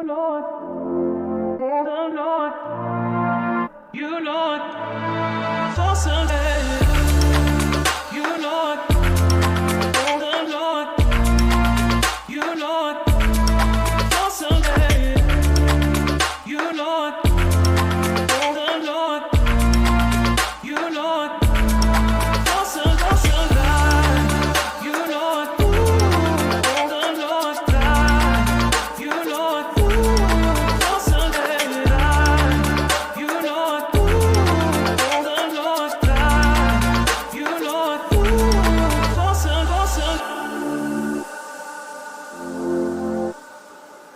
Lord, the Lord, you Lord, for Sunday, you Lord, the Lord, you Lord, for Sunday, you Lord, the Lord, you Lord, for Sunday, you Lord, the Lord, you Lord, for Sunday, you Lord, the Lord,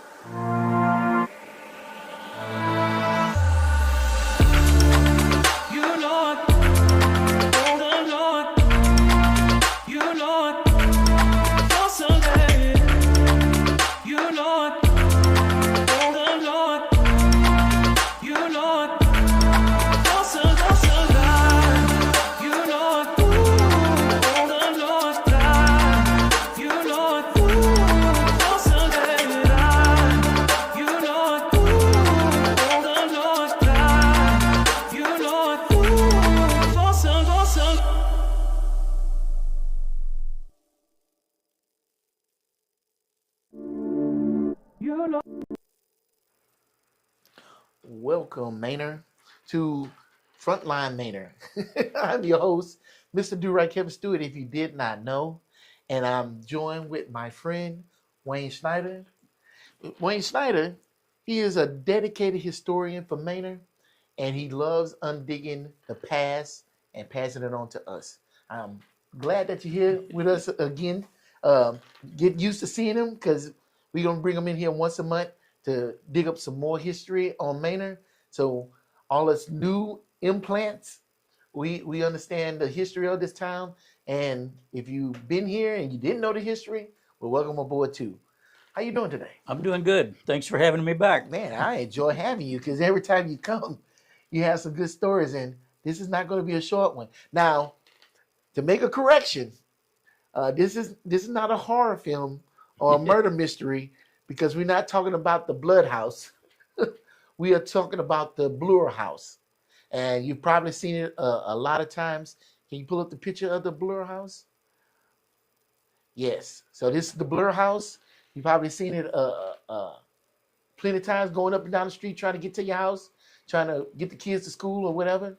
you Lord, for Sunday. You Lord, the Lord, you Lord, for Sunday. You Lord, the Lord, you Lord, for Sunday. You Lord, the Lord, you Lord, for Sunday. You Lord, the Lord, you Lord, for Sunday. You Lord. Welcome, Manor, to Frontline Manor. I'm your host, Mr. Do-Right Kevin Stewart, if you did not know. And I'm joined with my friend, Wayne Schneider. Wayne Schneider, he is a dedicated historian for Manor, and he loves undigging the past and passing it on to us. I'm glad that you're here with us again. Get used to seeing him because we're going to bring him in here once a month to dig up some more history on Manor. So all us new implants, we understand the history of this town. And if you've been here and you didn't know the history, well, welcome aboard too. How you doing today? I'm doing good. Thanks for having me back. Man, I enjoy having you because every time you come, you have some good stories, and this is not going to be a short one. Now, to make a correction, this is not a horror film or a murder mystery because we're not talking about the Blood House. We are talking about the Bloor House, and you've probably seen it a lot of times. Can you pull up the picture of the Bloor House? Yes. So this is the Bloor House. You've probably seen it plenty of times going up and down the street trying to get to your house, trying to get the kids to school or whatever.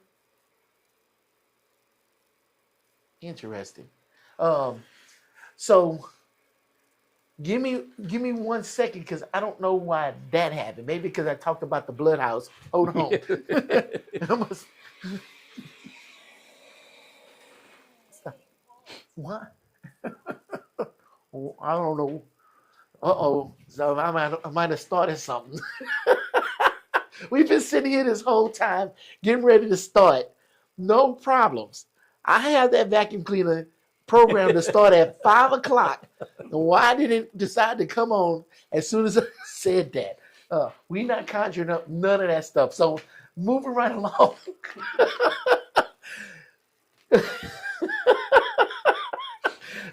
Interesting. So give me 1 second because I don't know why that happened. Maybe because I talked about the Blood House. Hold on. What? I don't know. Uh-oh. So I might have started something. We've been sitting here this whole time getting ready to start. No problems. I have that vacuum cleaner programmed to start at 5 o'clock. And why did it decide to come on as soon as I said that? We're not conjuring up none of that stuff. So moving right along.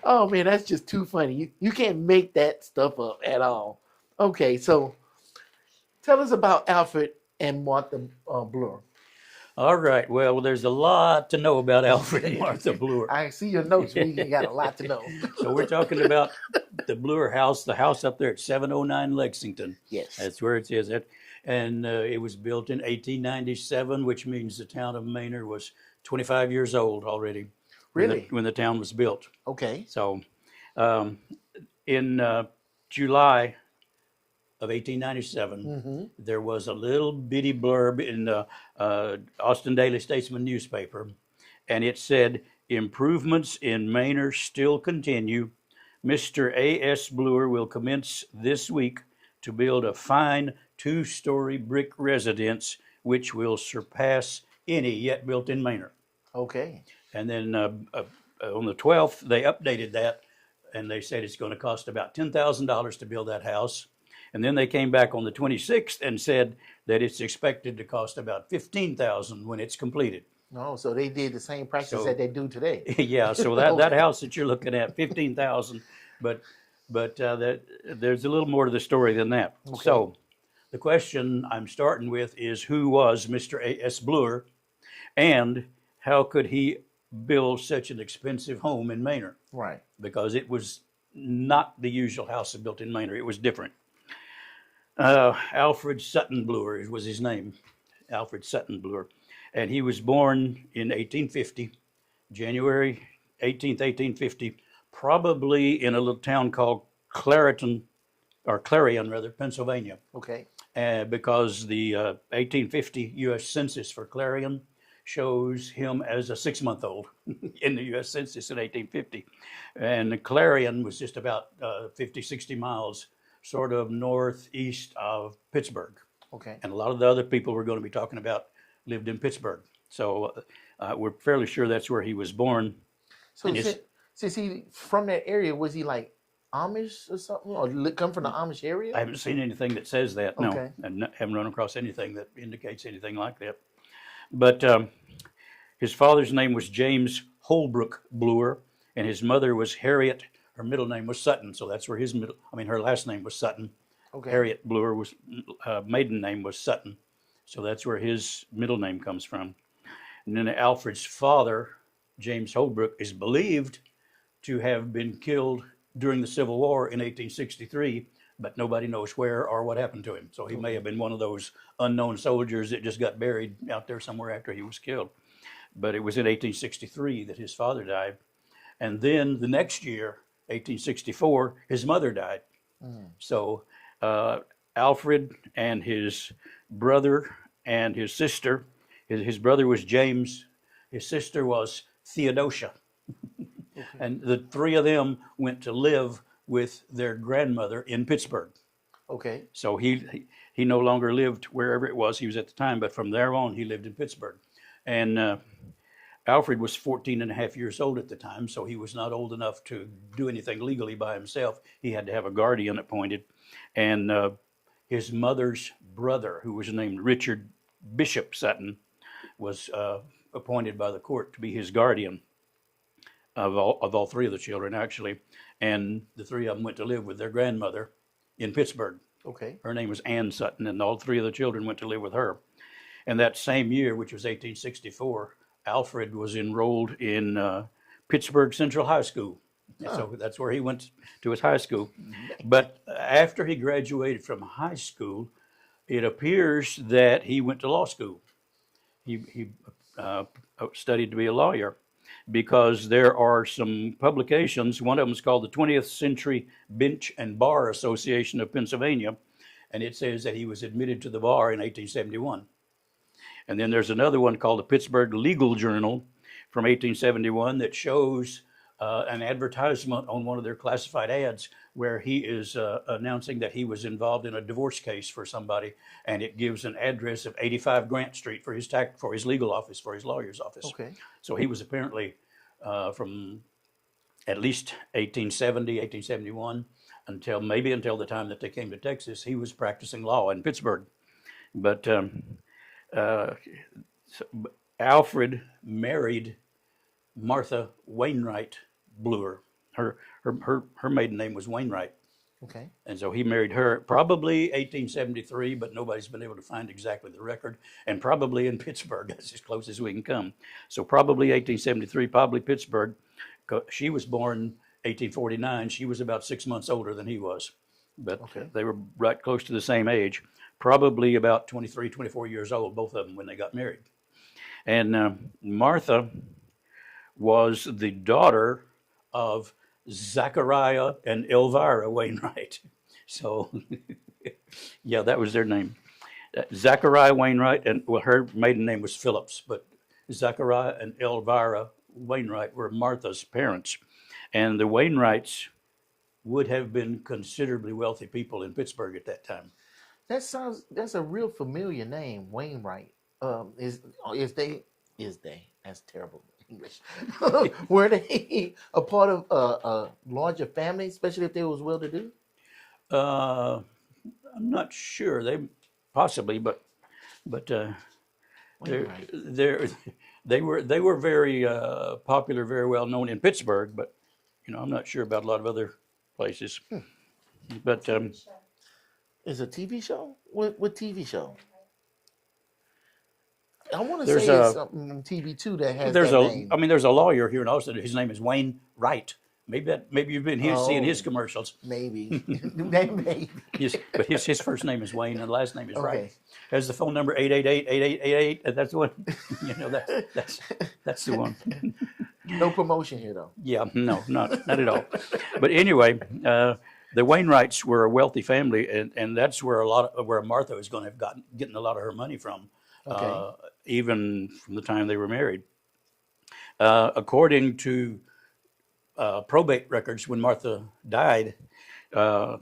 Oh, man, that's just too funny. You can't make that stuff up at all. Okay, so tell us about Alfred and Martha Bloor. All right. Well, there's a lot to know about Alfred and Martha Bloor. I see your notes. We got a lot to know. So we're talking about the Bloor house, the house up there at 709 Lexington. Yes. That's where it is. And it was built in 1897, which means the town of Manor was 25 years old already. Really? When the town was built. Okay. So in July of 1897, there was a little bitty blurb in the Austin Daily Statesman newspaper, and it said, "Improvements in Manor still continue. Mr. A.S. Bloor will commence this week to build a fine 2-story brick residence which will surpass any yet built in Manor." Okay. And then on the 12th, they updated that, and they said it's going to cost about $10,000 to build that house. And then they came back on the 26th and said that it's expected to cost about $15,000 when it's completed. No, so they did the same practice that they do today. Yeah, so that house that you're looking at, $15,000, but there's a little more to the story than that. Okay. So the question I'm starting with is who was Mr. A.S. Bloor, and how could he build such an expensive home in Manor? Right. Because it was not the usual house built in Manor. It was different. Alfred Sutton Bloor was his name, Alfred Sutton Bloor. And he was born in 1850, January 18th, 1850, probably in a little town called Clarion, rather, Pennsylvania. Okay. Because the 1850 U.S. Census for Clarion shows him as a 6-month-old in the U.S. Census in 1850. And Clarion was just about 50, 60 miles sort of northeast of Pittsburgh. Okay. And a lot of the other people we're going to be talking about lived in Pittsburgh. So we're fairly sure that's where he was born. So since he from that area, was he like Amish or something, or come from the Amish area? I haven't seen anything that says that, no. Okay. And haven't run across anything that indicates anything like that. But his father's name was James Holbrook Bloor, and his mother was Harriet. Her middle name was Sutton, so that's where her last name was Sutton. Okay. Harriet Bloor was maiden name was Sutton, so that's where his middle name comes from. And then Alfred's father, James Holbrook, is believed to have been killed during the Civil War in 1863, but nobody knows where or what happened to him. So he may have been one of those unknown soldiers that just got buried out there somewhere after he was killed. But it was in 1863 that his father died. And then the next year, 1864, his mother died. So Alfred and his brother and his sister, his brother was James, his sister was Theodosia. Okay. And the three of them went to live with their grandmother in Pittsburgh. Okay. So he no longer lived wherever it was he was at the time, but from there on he lived in Pittsburgh. And Alfred was 14 and a half years old at the time, so he was not old enough to do anything legally by himself. He had to have a guardian appointed. And his mother's brother, who was named Richard Bishop Sutton, was appointed by the court to be his guardian of all three of the children, actually. And the three of them went to live with their grandmother in Pittsburgh. Okay. Her name was Ann Sutton, and all three of the children went to live with her. And that same year, which was 1864, Alfred was enrolled in Pittsburgh Central High School. Oh. So that's where he went to his high school. But after he graduated from high school, it appears that he went to law school. He studied to be a lawyer, because there are some publications. One of them is called the 20th Century Bench and Bar Association of Pennsylvania, and it says that he was admitted to the bar in 1871. And then there's another one called the Pittsburgh Legal Journal from 1871 that shows an advertisement on one of their classified ads where he is announcing that he was involved in a divorce case for somebody, and it gives an address of 85 Grant Street for his legal office, for his lawyer's office. Okay. So he was apparently from at least 1870, 1871 until the time that they came to Texas, he was practicing law in Pittsburgh. But Alfred married Martha Wainwright Bloor. Her maiden name was Wainwright. Okay. And so he married her probably 1873, but nobody's been able to find exactly the record, and probably in Pittsburgh. That's as close as we can come. So probably 1873, probably Pittsburgh. She was born 1849. She was about 6 months older than he was, but they were right close to the same age, probably about 23, 24 years old, both of them, when they got married. And Martha was the daughter of Zachariah and Elvira Wainwright. So, yeah, that was their name. Zachariah Wainwright, and her maiden name was Phillips, but Zachariah and Elvira Wainwright were Martha's parents. And the Wainwrights would have been considerably wealthy people in Pittsburgh at that time. That's a real familiar name, Wainwright. Is they? That's terrible English. Were they a part of a larger family, especially if they was well-to-do? I'm not sure. They possibly, but they were very popular, very well known in Pittsburgh. But I'm not sure about a lot of other places. But Is a TV show? What TV show? I want to There's say it's a something on TV too that has there's that a name. I mean there's a lawyer here in Austin. His name is Wayne Wright. Maybe you've been seeing his Oh, commercials. maybe. Maybe. But his first name is Wayne and last name is Wright. Okay. Has the phone number 888-8888, and that's the one. That's the one. No promotion here though. Yeah, no, not at all. But anyway, the Wainwrights were a wealthy family, and that's where where Martha is going to have getting a lot of her money from, Okay. even from the time they were married. According to probate records, when Martha died, the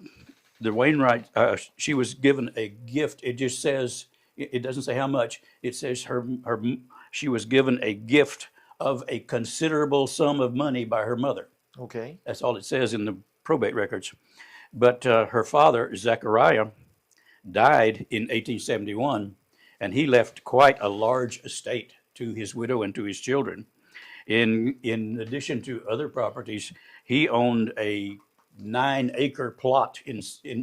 Wainwright, she was given a gift. It just says, it doesn't say how much. It says she was given a gift of a considerable sum of money by her mother. Okay. That's all it says in the probate records. But her father, Zechariah, died in 1871, and he left quite a large estate to his widow and to his children. In addition to other properties, he owned a 9-acre plot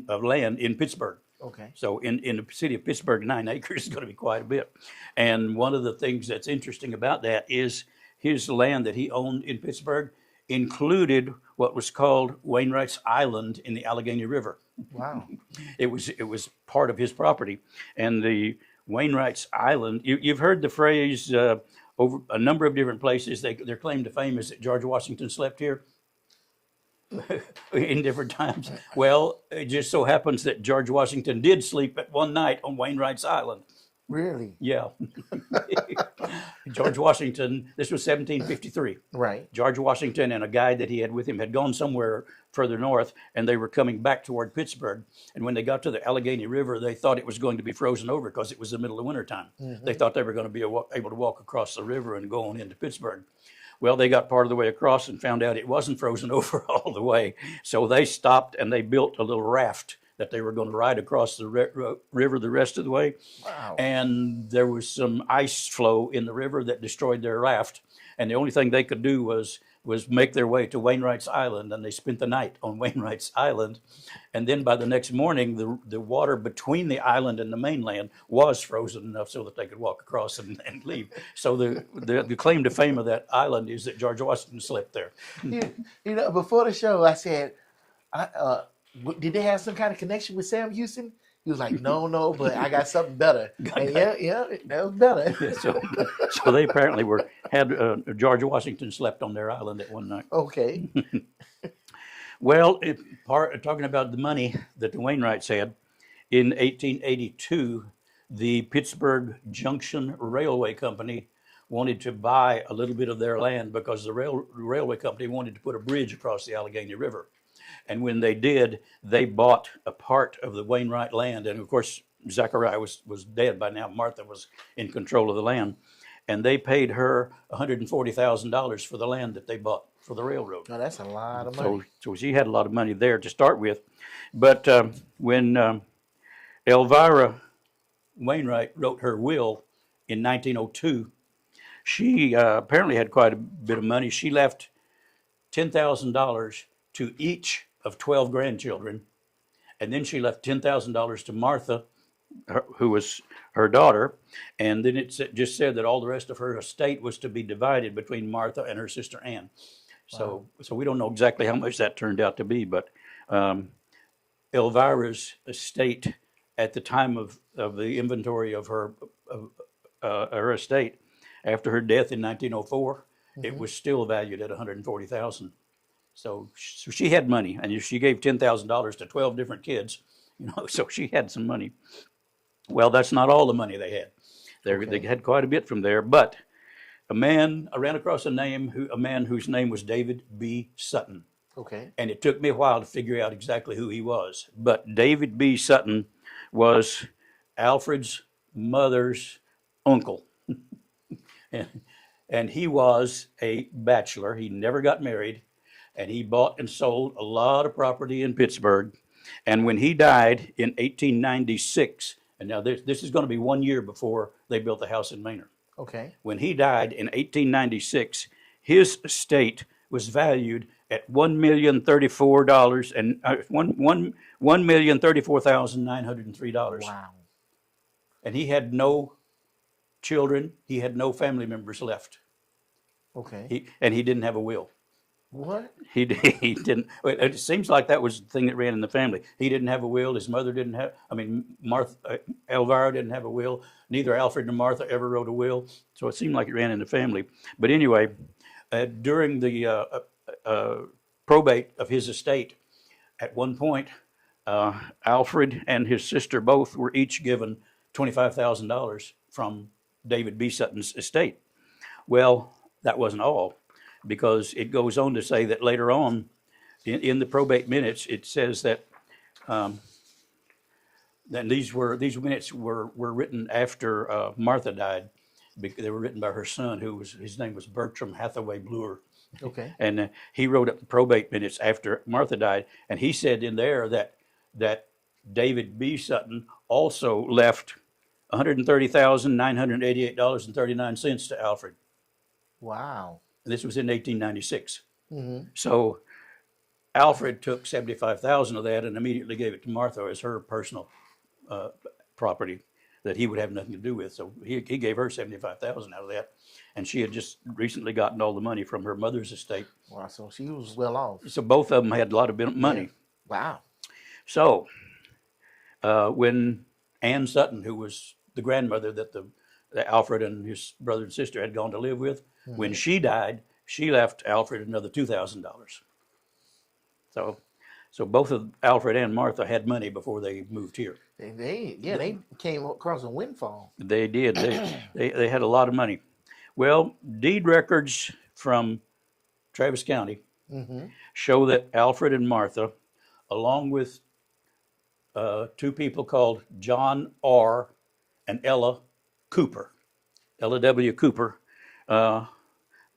of land in Pittsburgh. Okay. So in the city of Pittsburgh, 9 acres is going to be quite a bit. And one of the things that's interesting about that is his land that he owned in Pittsburgh included what was called Wainwright's Island in the Allegheny River. Wow. It was part of his property. And the Wainwright's Island, you've heard the phrase over a number of different places. Their claim to fame is that George Washington slept here in different times. Well, it just so happens that George Washington did sleep at one night on Wainwright's Island. Really? Yeah. George Washington, this was 1753. Right. George Washington and a guide that he had with him had gone somewhere further north, and they were coming back toward Pittsburgh. And when they got to the Allegheny River, they thought it was going to be frozen over because it was the middle of winter time. Mm-hmm. They thought they were going to be able to walk across the river and go on into Pittsburgh. Well, they got part of the way across and found out it wasn't frozen over all the way. So they stopped and they built a little raft that they were going to ride across the river the rest of the way. Wow. And there was some ice flow in the river that destroyed their raft. And the only thing they could do was make their way to Wainwright's Island, and they spent the night on Wainwright's Island. And then by the next morning, the water between the island and the mainland was frozen enough so that they could walk across and leave. So the claim to fame of that island is that George Washington slept there. Before the show, I said, did they have some kind of connection with Sam Houston? He was like, no, but I got something better. And yeah, that was better. Yeah, so they apparently had George Washington slept on their island at one night. Okay. Well, talking about the money that the Wainwrights had, in 1882, the Pittsburgh Junction Railway Company wanted to buy a little bit of their land because the railway company wanted to put a bridge across the Allegheny River. And when they did, they bought a part of the Wainwright land. And of course, Zechariah was dead by now. Martha was in control of the land. And they paid her $140,000 for the land that they bought for the railroad. Oh, that's a lot of money. So she had a lot of money there to start with. But when Elvira Wainwright wrote her will in 1902, she apparently had quite a bit of money. She left $10,000 to each of 12 grandchildren. And then she left $10,000 to Martha, who was her daughter. And then it just said that all the rest of her estate was to be divided between Martha and her sister Anne. So we don't know exactly how much that turned out to be, but Elvira's estate at the time of the inventory of her estate after her death in 1904, it was still valued at $140,000. So she had money, and she gave $10,000 to 12 different kids, so she had some money. Well, that's not all the money they had. They had quite a bit from there, but I ran across a man whose name was David B. Sutton. Okay. And it took me a while to figure out exactly who he was. But David B. Sutton was Alfred's mother's uncle. And he was a bachelor. He never got married. And he bought and sold a lot of property in Pittsburgh. And when he died in 1896, and now this is going to be 1 year before they built the house in Manor. Okay. When he died in 1896, his estate was valued at $1,034 and $1,034,903. Wow. And he had no children. He had no family members left. Okay. He didn't have a will. What? He didn't. It seems like that was the thing that ran in the family. He didn't have a will. His mother didn't have. I mean, Martha, Elvira didn't have a will. Neither Alfred nor Martha ever wrote a will. So it seemed like it ran in the family. But anyway, during the probate of his estate, at one point, Alfred and his sister both were each given $25,000 from David B. Sutton's estate. Well, that wasn't all, because it goes on to say that later on in the probate minutes, it says that these minutes were written after Martha died. They were written by her son, his name was Bertram Hathaway Bloor. Okay. And he wrote up the probate minutes after Martha died, and he said in there that David B. Sutton also left $130,988.39 to Alfred. Wow. This was in 1896. Mm-hmm. So Alfred took 75,000 of that and immediately gave it to Martha as her personal property that he would have nothing to do with. So he gave her 75,000 out of that, and she had just recently gotten all the money from her mother's estate. Wow. So she was well off. So both of them had a lot of money. Yeah. Wow. So when Ann Sutton, who was the grandmother that Alfred and his brother and sister had gone to live with, when she died, she left Alfred another $2,000. So both of Alfred and Martha had money before they moved here. They came across a windfall. They did. They had a lot of money. Well, deed records from Travis County show that Alfred and Martha, along with two people called John R. and Ella Cooper, Ella W. Cooper,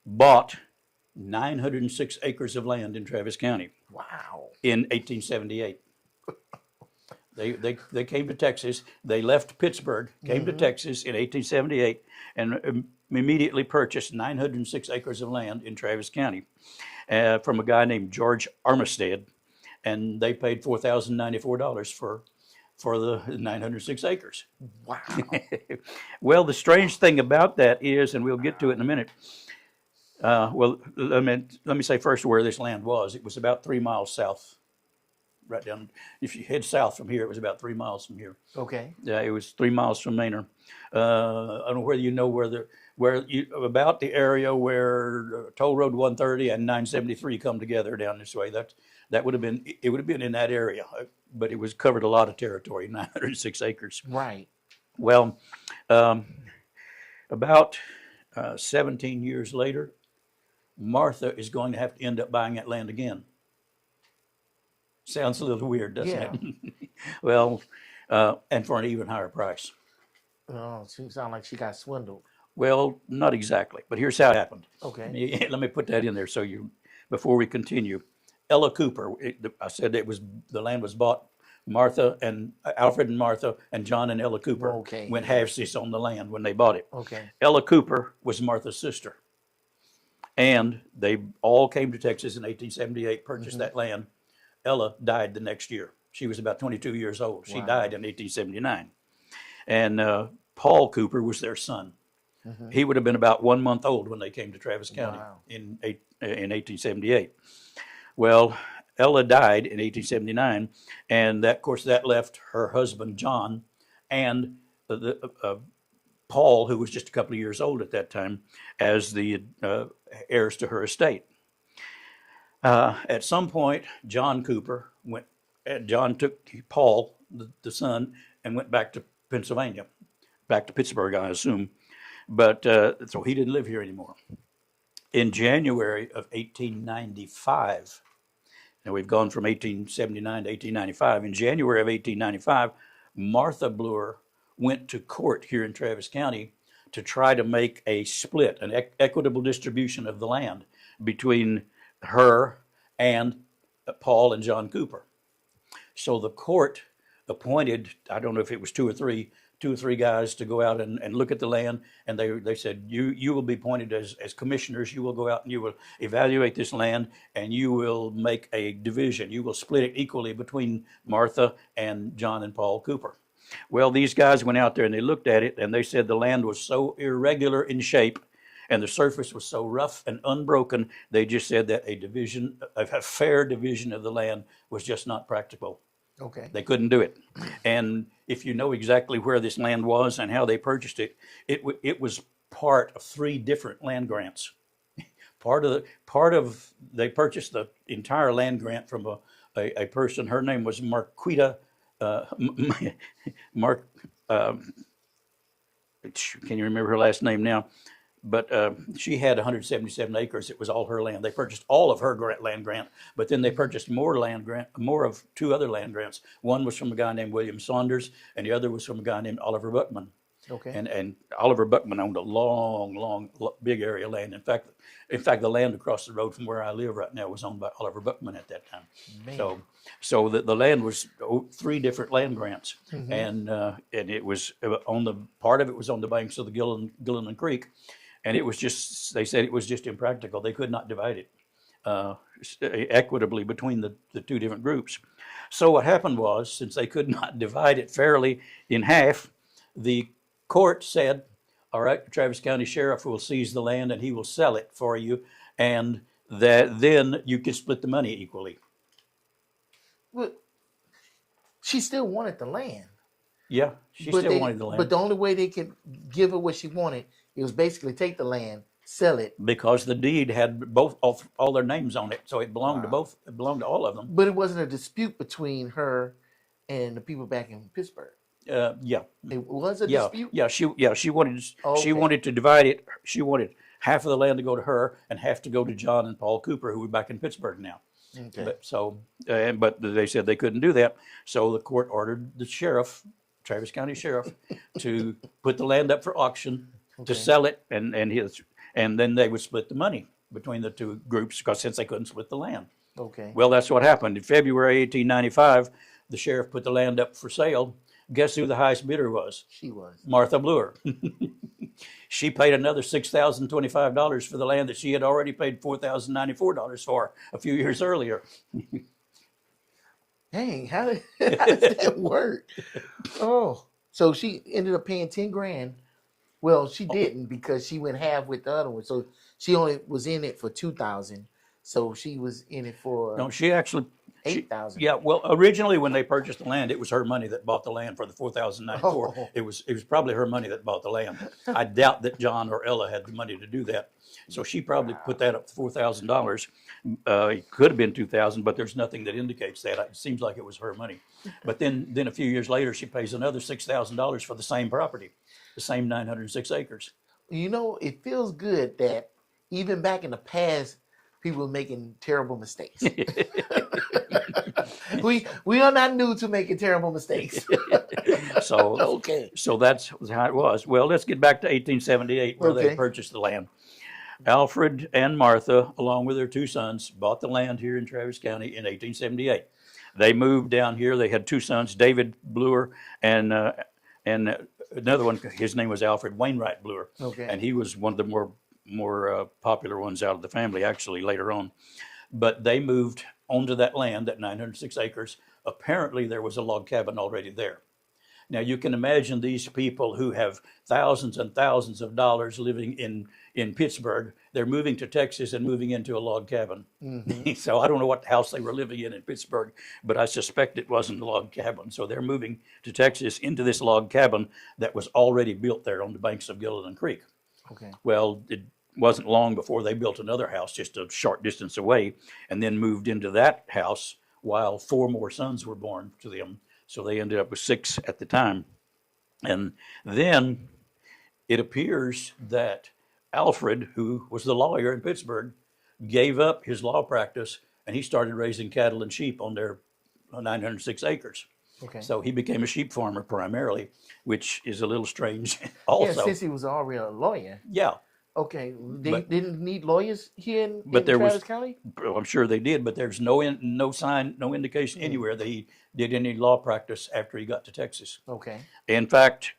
bought 906 acres of land in Travis County. Wow. In 1878. They came to Texas. They left Pittsburgh, came to Texas in 1878, and immediately purchased 906 acres of land in Travis County from a guy named George Armistead, and they paid $4,094 for the 906 acres. Wow. Well, the strange thing about that is, and we'll get to it in a minute. Well, let me say first where this land was. It was about 3 miles south, right down. If you head south from here, it was about 3 miles from here. Okay. Yeah, it was 3 miles from Manor. I don't know whether you know about the area where Toll Road 130 and 973 come together down this way. It would have been in that area, but it was covered a lot of territory, 906 acres. Right. Well, about 17 years later, Martha is going to have to end up buying that land again. Sounds a little weird, doesn't it? Well, and for an even higher price. Oh, it sounds like she got swindled. Well, not exactly, but here's how it happened. Okay. Let me put that in there before we continue. Ella Cooper, I said the land was bought. Alfred and Martha and John and Ella Cooper went halvesies on the land when they bought it. Okay. Ella Cooper was Martha's sister. And they all came to Texas in 1878, purchased that land. Ella died the next year. She was about 22 years old. She died in 1879. And Paul Cooper was their son. He would have been about 1 month old when they came to Travis County in 1878. Well, Ella died in 1879, and that left her husband John and Paul, who was just a couple of years old at that time, as the heirs to her estate. At some point, John took Paul, the son, and went back to Pennsylvania, back to Pittsburgh, I assume. But so he didn't live here anymore. In January of 1895, now we've gone from 1879 to 1895. In January of 1895, Martha Bloor went to court here in Travis County to try to make a split, an equitable distribution of the land between her and Paul and John Cooper. So the court appointed, I don't know if it was 2 or 3, two or three guys to go out and look at the land, and they said, you will be appointed as commissioners. You will go out and you will evaluate this land, and you will make a division. You will split it equally between Martha and John and Paul Cooper. Well, these guys went out there and they looked at it, and they said the land was so irregular in shape and the surface was so rough and unbroken, they just said that a fair division of the land was just not practical. Okay. They couldn't do it. And if you know exactly where this land was and how they purchased it, it was part of three different land grants. They purchased the entire land grant from a person. Her name was Marquita. Mark. Can you remember her last name now? But she had 177 acres. It was all her land. They purchased all of her land grant, but then they purchased more of two other land grants. One was from a guy named William Saunders, and the other was from a guy named Oliver Buckman. Okay. And Oliver Buckman owned a long, big area of land. In fact, the land across the road from where I live right now was owned by Oliver Buckman at that time. Man. So the land was three different land grants, and it was part of it was on the banks of the Gilliland Creek, and they said it was just impractical. They could not divide it equitably between the two different groups. So what happened was, since they could not divide it fairly in half, the court said, all right, the Travis County Sheriff will seize the land and he will sell it for you, and that then you can split the money equally. But she still wanted the land. Yeah, she still wanted the land. But the only way they could give her what she wanted, it was basically take the land, sell it. Because the deed had all their names on it, so it belonged to both. It belonged to all of them. But it wasn't a dispute between her and the people back in Pittsburgh. Yeah. It was a dispute. Yeah, she wanted to divide it. She wanted half of the land to go to her and half to go to John and Paul Cooper, who were back in Pittsburgh now. Okay. But they said they couldn't do that, so the court ordered the sheriff, Travis County Sheriff, to put the land up for auction, to sell it, and then they would split the money between the two groups, because since they couldn't split the land. Okay. Well, that's what happened. In February 1895, the sheriff put the land up for sale. Guess who the highest bidder was? She was. Martha Bluer. She paid another $6,025 for the land that she had already paid $4,094 for a few years earlier. Dang, how does that work? Oh, so she ended up paying 10 grand. Well, she didn't, because she went half with the other one. So she only was in it for 2,000. So she was in it for No, she actually 8,000. Yeah, well, originally when they purchased the land, it was her money that bought the land for the $4,094. Oh. It was probably her money that bought the land. I doubt that John or Ella had the money to do that, so she probably put that up to $4,000. It could have been $2,000, but there's nothing that indicates that. It seems like it was her money. But then a few years later, she pays another $6,000 for the same property, the same 906 acres. You know, it feels good that even back in the past, people were making terrible mistakes. We are not new to making terrible mistakes. So Okay. So that's how it was. Well, let's get back to 1878, where they Okay. purchased the land. Alfred and Martha, along with their two sons, bought the land here in Travis County in 1878. They moved down here. They had two sons, David Bluer and another one. His name was Alfred Wainwright Bluer, Okay. and he was one of the more popular ones out of the family, actually, later on. But they moved onto that land, that 906 acres. Apparently, there was a log cabin already there. Now, you can imagine these people who have thousands and thousands of dollars living in Pittsburgh. They're moving to Texas and moving into a log cabin. Mm-hmm. So I don't know what house they were living in Pittsburgh, but I suspect it wasn't a log cabin. So they're moving to Texas into this log cabin that was already built there on the banks of Gilliland Creek. Okay. Well, it wasn't long before they built another house just a short distance away, and then moved into that house while 4 more sons were born to them. So they ended up with 6 at the time. And then it appears that Alfred, who was the lawyer in Pittsburgh, gave up his law practice, and he started raising cattle and sheep on their 906 acres. Okay. So he became a sheep farmer primarily, which is a little strange also. Yeah, since he was already a lawyer. Yeah. Okay, they But didn't need lawyers here in, but in there Travis was, County. I'm sure they did, but there's no sign, no indication anywhere that he did any law practice after he got to Texas. Okay. In fact,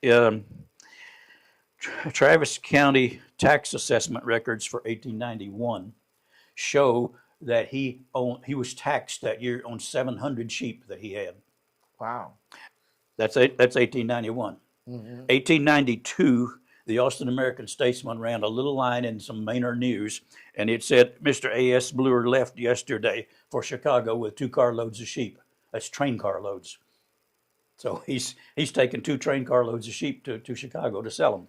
Travis County tax assessment records for 1891 show that he was taxed that year on 700 sheep that he had. Wow. That's 1891. Mm-hmm. 1892, the Austin American Statesman ran a little line in some Manor news, and it said, Mr. A.S. Bluer left yesterday for Chicago with 2 carloads of sheep. That's train carloads. So he's taken 2 train carloads of sheep to Chicago to sell them.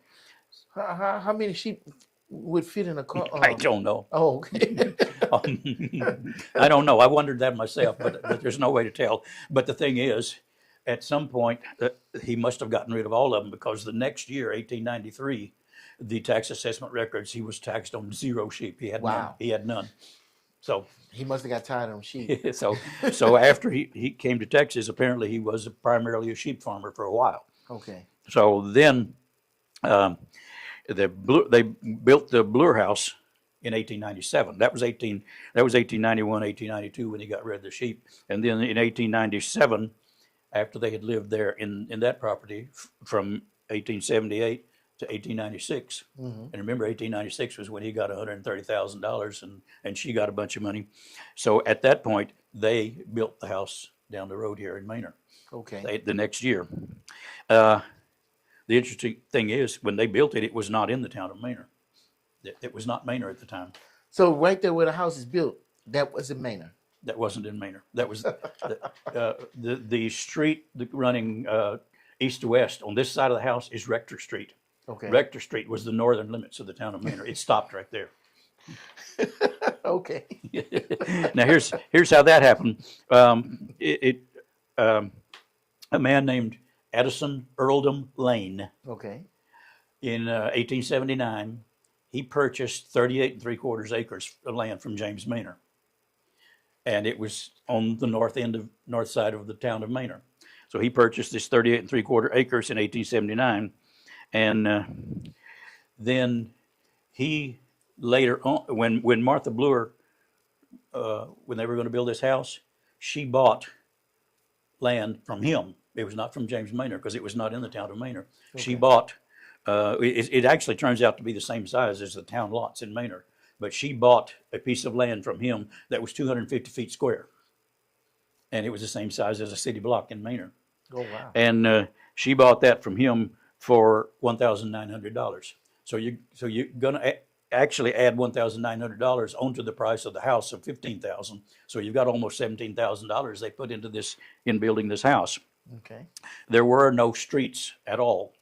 How many sheep would fit in a car? I don't know. Oh, okay. I don't know. I wondered that myself, but there's no way to tell. But the thing is, at some point, he must have gotten rid of all of them, because the next year, 1893, the tax assessment records, he was taxed on 0 sheep. He had none. Wow. He had none. So He must have got tired of them sheep. so after he came to Texas, apparently he was primarily a sheep farmer for a while. Okay. So then they built the Bloor House in 1897. That was 1891, 1892 when he got rid of the sheep. And then in 1897, after they had lived there in that property from 1878 to 1896. And remember, 1896 was when he got $130,000 and she got a bunch of money. So at that point, they built the house down the road here in Manor Okay. the next year. The interesting thing is, when they built it, it was not in the town of Manor. It was not Manor at the time. So right there where the house is built, that was in Manor. That wasn't in Manor. That was the street running east to west on this side of the house is Rector Street. Okay. Rector Street was the northern limits of the town of Manor. It stopped right there. Okay. Now here's how that happened. A man named Addison Earldom Lane Okay. in 1879, he purchased 38 3/4 acres of land from James Manor. And it was on the north side of the town of Manor. So he purchased this 38 3/4 acres in 1879. And then he later on, when Martha Bluer, when they were going to build this house, she bought land from him. It was not from James Manor, because it was not in the town of Manor. Okay. She bought, it actually turns out to be the same size as the town lots in Manor, but she bought a piece of land from him that was 250 feet square. And it was the same size as a city block in Manor. Oh, wow. And she bought that from him for $1,900. So you're going to actually add $1,900 onto the price of the house of $15,000. So you've got almost $17,000 they put into this in building this house. Okay. There were no streets at all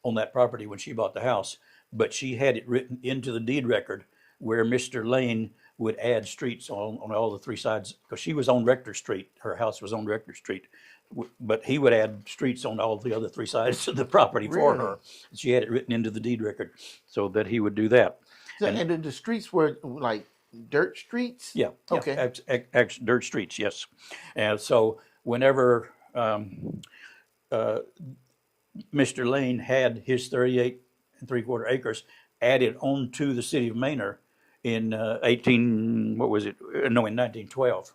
on that property when she bought the house, but she had it written into the deed record where Mr. Lane would add streets on all the 3 sides, because she was on Rector Street. Her house was on Rector Street, but he would add streets on all the other 3 sides of the property for her. She had it written into the deed record so that he would do that. So, and the streets were like dirt streets? Yeah. Okay. Dirt streets, yes. And so whenever Mr. Lane had his 38 3/4 acres added onto the city of Manor in 1912.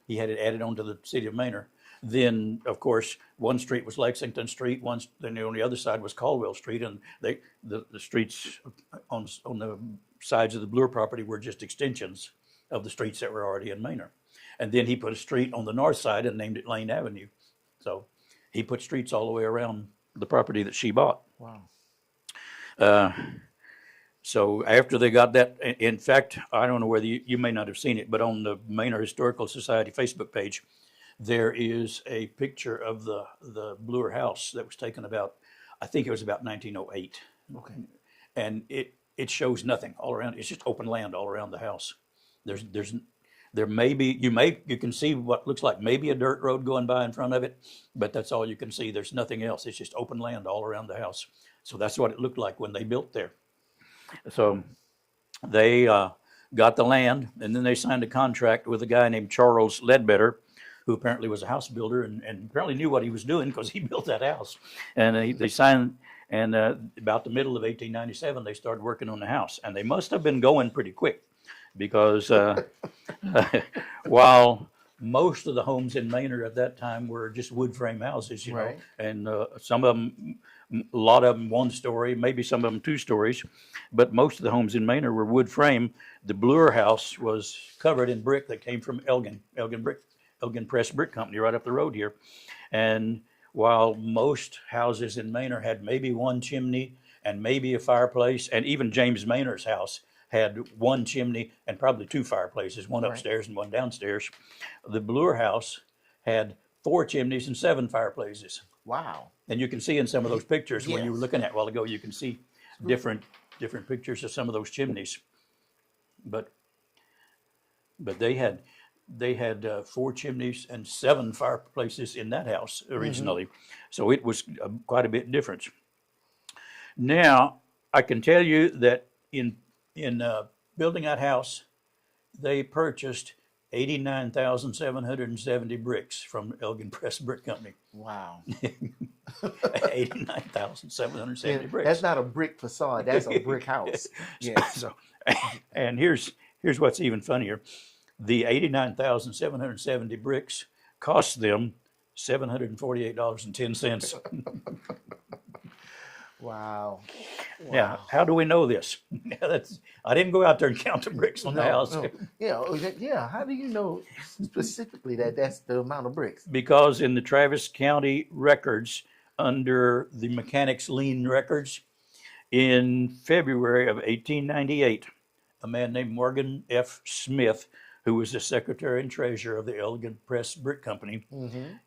He had it added onto the city of Manor. Then, of course, one street was Lexington Street. Then on the other side was Caldwell Street, and the streets on the sides of the Bloor property were just extensions of the streets that were already in Manor. And then he put a street on the north side and named it Lane Avenue. So he put streets all the way around the property that she bought. Wow. So after they got that, in fact, I don't know whether you may not have seen it, but on the Manor Historical Society Facebook page, there is a picture of the Bloor house that was taken about, I think it was about 1908. Okay. And it shows nothing all around. It's just open land all around the house. There may be, you can see what looks like maybe a dirt road going by in front of it, but that's all you can see. There's nothing else. It's just open land all around the house. So that's what it looked like when they built there. So they got the land, and then they signed a contract with a guy named Charles Ledbetter, who apparently was a house builder and apparently knew what he was doing, because he built that house. And they signed And about the middle of 1897, they started working on the house, and they must have been going pretty quick, because while most of the homes in Manor at that time were just wood frame houses, Right. and some of them, a lot of them one story, maybe some of them two stories, but most of the homes in Manor were wood frame. The Bloor house was covered in brick that came from Elgin Press Brick Company right up the road here. And while most houses in Manor had maybe one chimney and maybe a fireplace, and even James Manor's house had one chimney and probably two fireplaces, one Right. upstairs and one downstairs, the Bloor house had 4 chimneys and 7 fireplaces. Wow. And you can see in some of those pictures when you were Yes. looking at a while ago, you can see different pictures of some of those chimneys. But they had 4 chimneys and 7 fireplaces in that house originally, so it was quite a bit different. Now I can tell you that in building that house, they purchased 89,770 bricks from Elgin Press Brick Company. Wow. 89,770 bricks. That's not a brick facade. That's a brick house. Yes. So, and here's what's even funnier. The 89,770 bricks cost them $748.10. Wow. Now, how do we know this? I didn't go out there and count the bricks on the house. No. Yeah. How do you know specifically that that's the amount of bricks? Because in the Travis County records, under the mechanics lien records, in February of 1898, a man named Morgan F. Smith, who was the secretary and treasurer of the Elgin Press Brick Company,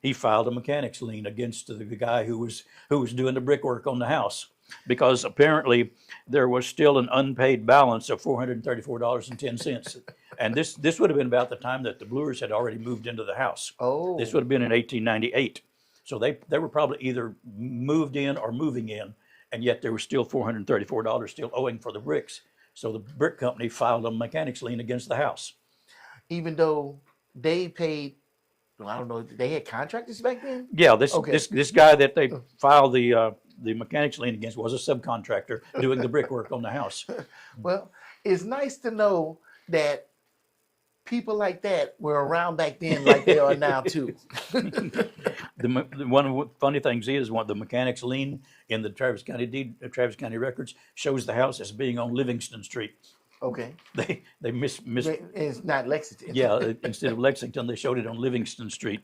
he filed a mechanics lien against the guy who was doing the brickwork on the house, because apparently there was still an unpaid balance of $434.10. And this would have been about the time that the Bloors had already moved into the house. Oh. This would have been in 1898. So they were probably either moved in or moving in, and yet there was still $434 still owing for the bricks. So the brick company filed a mechanics lien against the house. Even though they paid, well, I don't know, they had contractors back then? Yeah, this guy that they Oh. filed the mechanics lien against was a subcontractor doing the brickwork on the house. Well, it's nice to know that people like that were around back then like they are now too. One of the funny things is the mechanics lien in the Travis County records shows the house as being on Livingston Street. Okay. They It's not Lexington. yeah, instead of Lexington, they showed it on Livingston Street.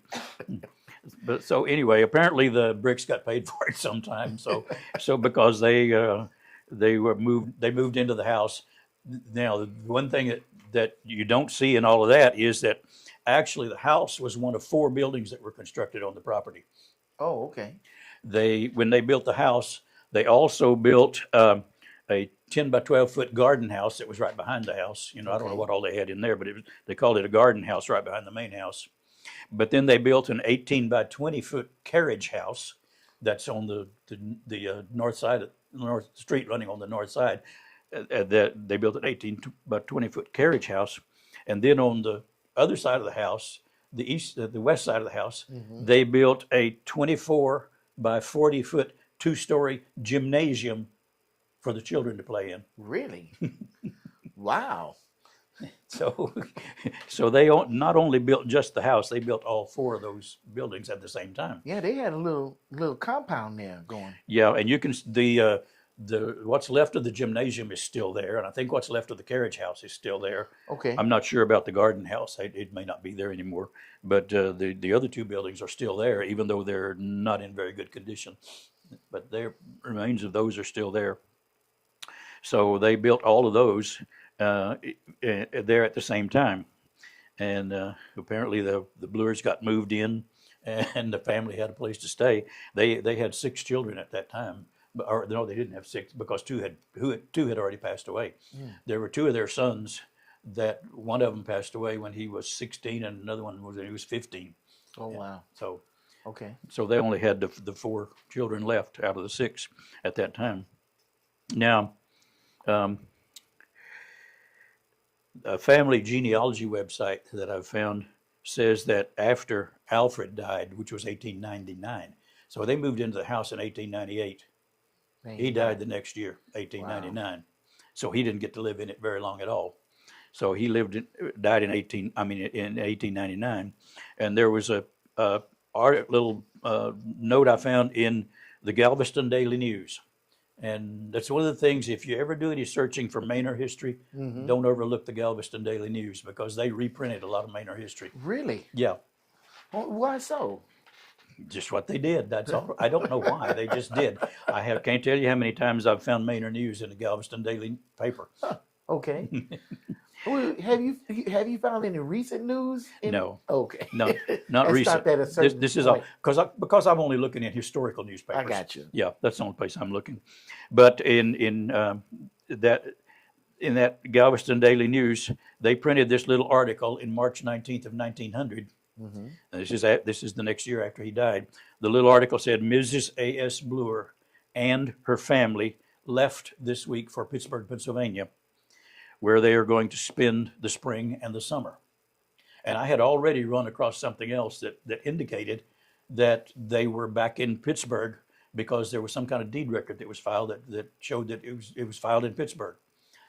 But so anyway, apparently the bricks got paid for it sometime. So because they moved into the house. Now, the one thing that you don't see in all of that is that actually the house was one of 4 buildings that were constructed on the property. Oh, okay. When they built the house, they also built a 10 by 12 foot garden house that was right behind the house. I don't know what all they had in there, but they called it a garden house right behind the main house. But then they built an 18 by 20 foot carriage house that's on the north side of the north street running on the north side. That they built an 18 by 20 foot carriage house, and then on the other side of the house, the west side of the house, they built a 24 by 40 foot 2-story gymnasium for the children to play in. Really? Wow. So they not only built just the house, they built all 4 of those buildings at the same time. Yeah, they had a little compound there going. Yeah, and you can the what's left of the gymnasium is still there, and I think what's left of the carriage house is still there. Okay. I'm not sure about the garden house; it may not be there anymore. But the other 2 buildings are still there, even though they're not in very good condition. But their remains of those are still there. So they built all of those there at the same time, and apparently the Bloors got moved in, and the family had a place to stay. They had 6 children at that time. Or no, they didn't have 6 because 2 had already passed away. There were 2 of their sons that one of them passed away when he was 16, and another one was when he was 15. Oh, wow. So Okay. so they only had the 4 children left out of the 6 at that time. Now, a family genealogy website that I've found says that after Alfred died, which was 1899, so they moved into the house in 1898. He died the next year, 1899. So he didn't get to live in it very long at all. So he died in 1899. And there was a little note I found in the Galveston Daily News. And that's one of the things, if you ever do any searching for Manor history, don't overlook the Galveston Daily News, because they reprinted a lot of Manor history. Really? Yeah, Well, why so? just what they did. That's all. I don't know why. They just did. Can't tell you how many times I've found Manor news in the Galveston Daily paper. Okay. Well, have you found any recent news? No. Okay. No, not It recent. stopped at a certain This is all point. because I'm only looking at historical newspapers. I got you. Yeah, that's the only place I'm looking. But in that Galveston Daily News, they printed this little article in March 19th of 1900. And this is the next year after he died. The little article said Mrs. A.S. Bluer and her family left this week for Pittsburgh, Pennsylvania, where they are going to spend the spring and the summer. And I had already run across something else that indicated that they were back in Pittsburgh, because there was some kind of deed record that was filed that showed that it was filed in Pittsburgh.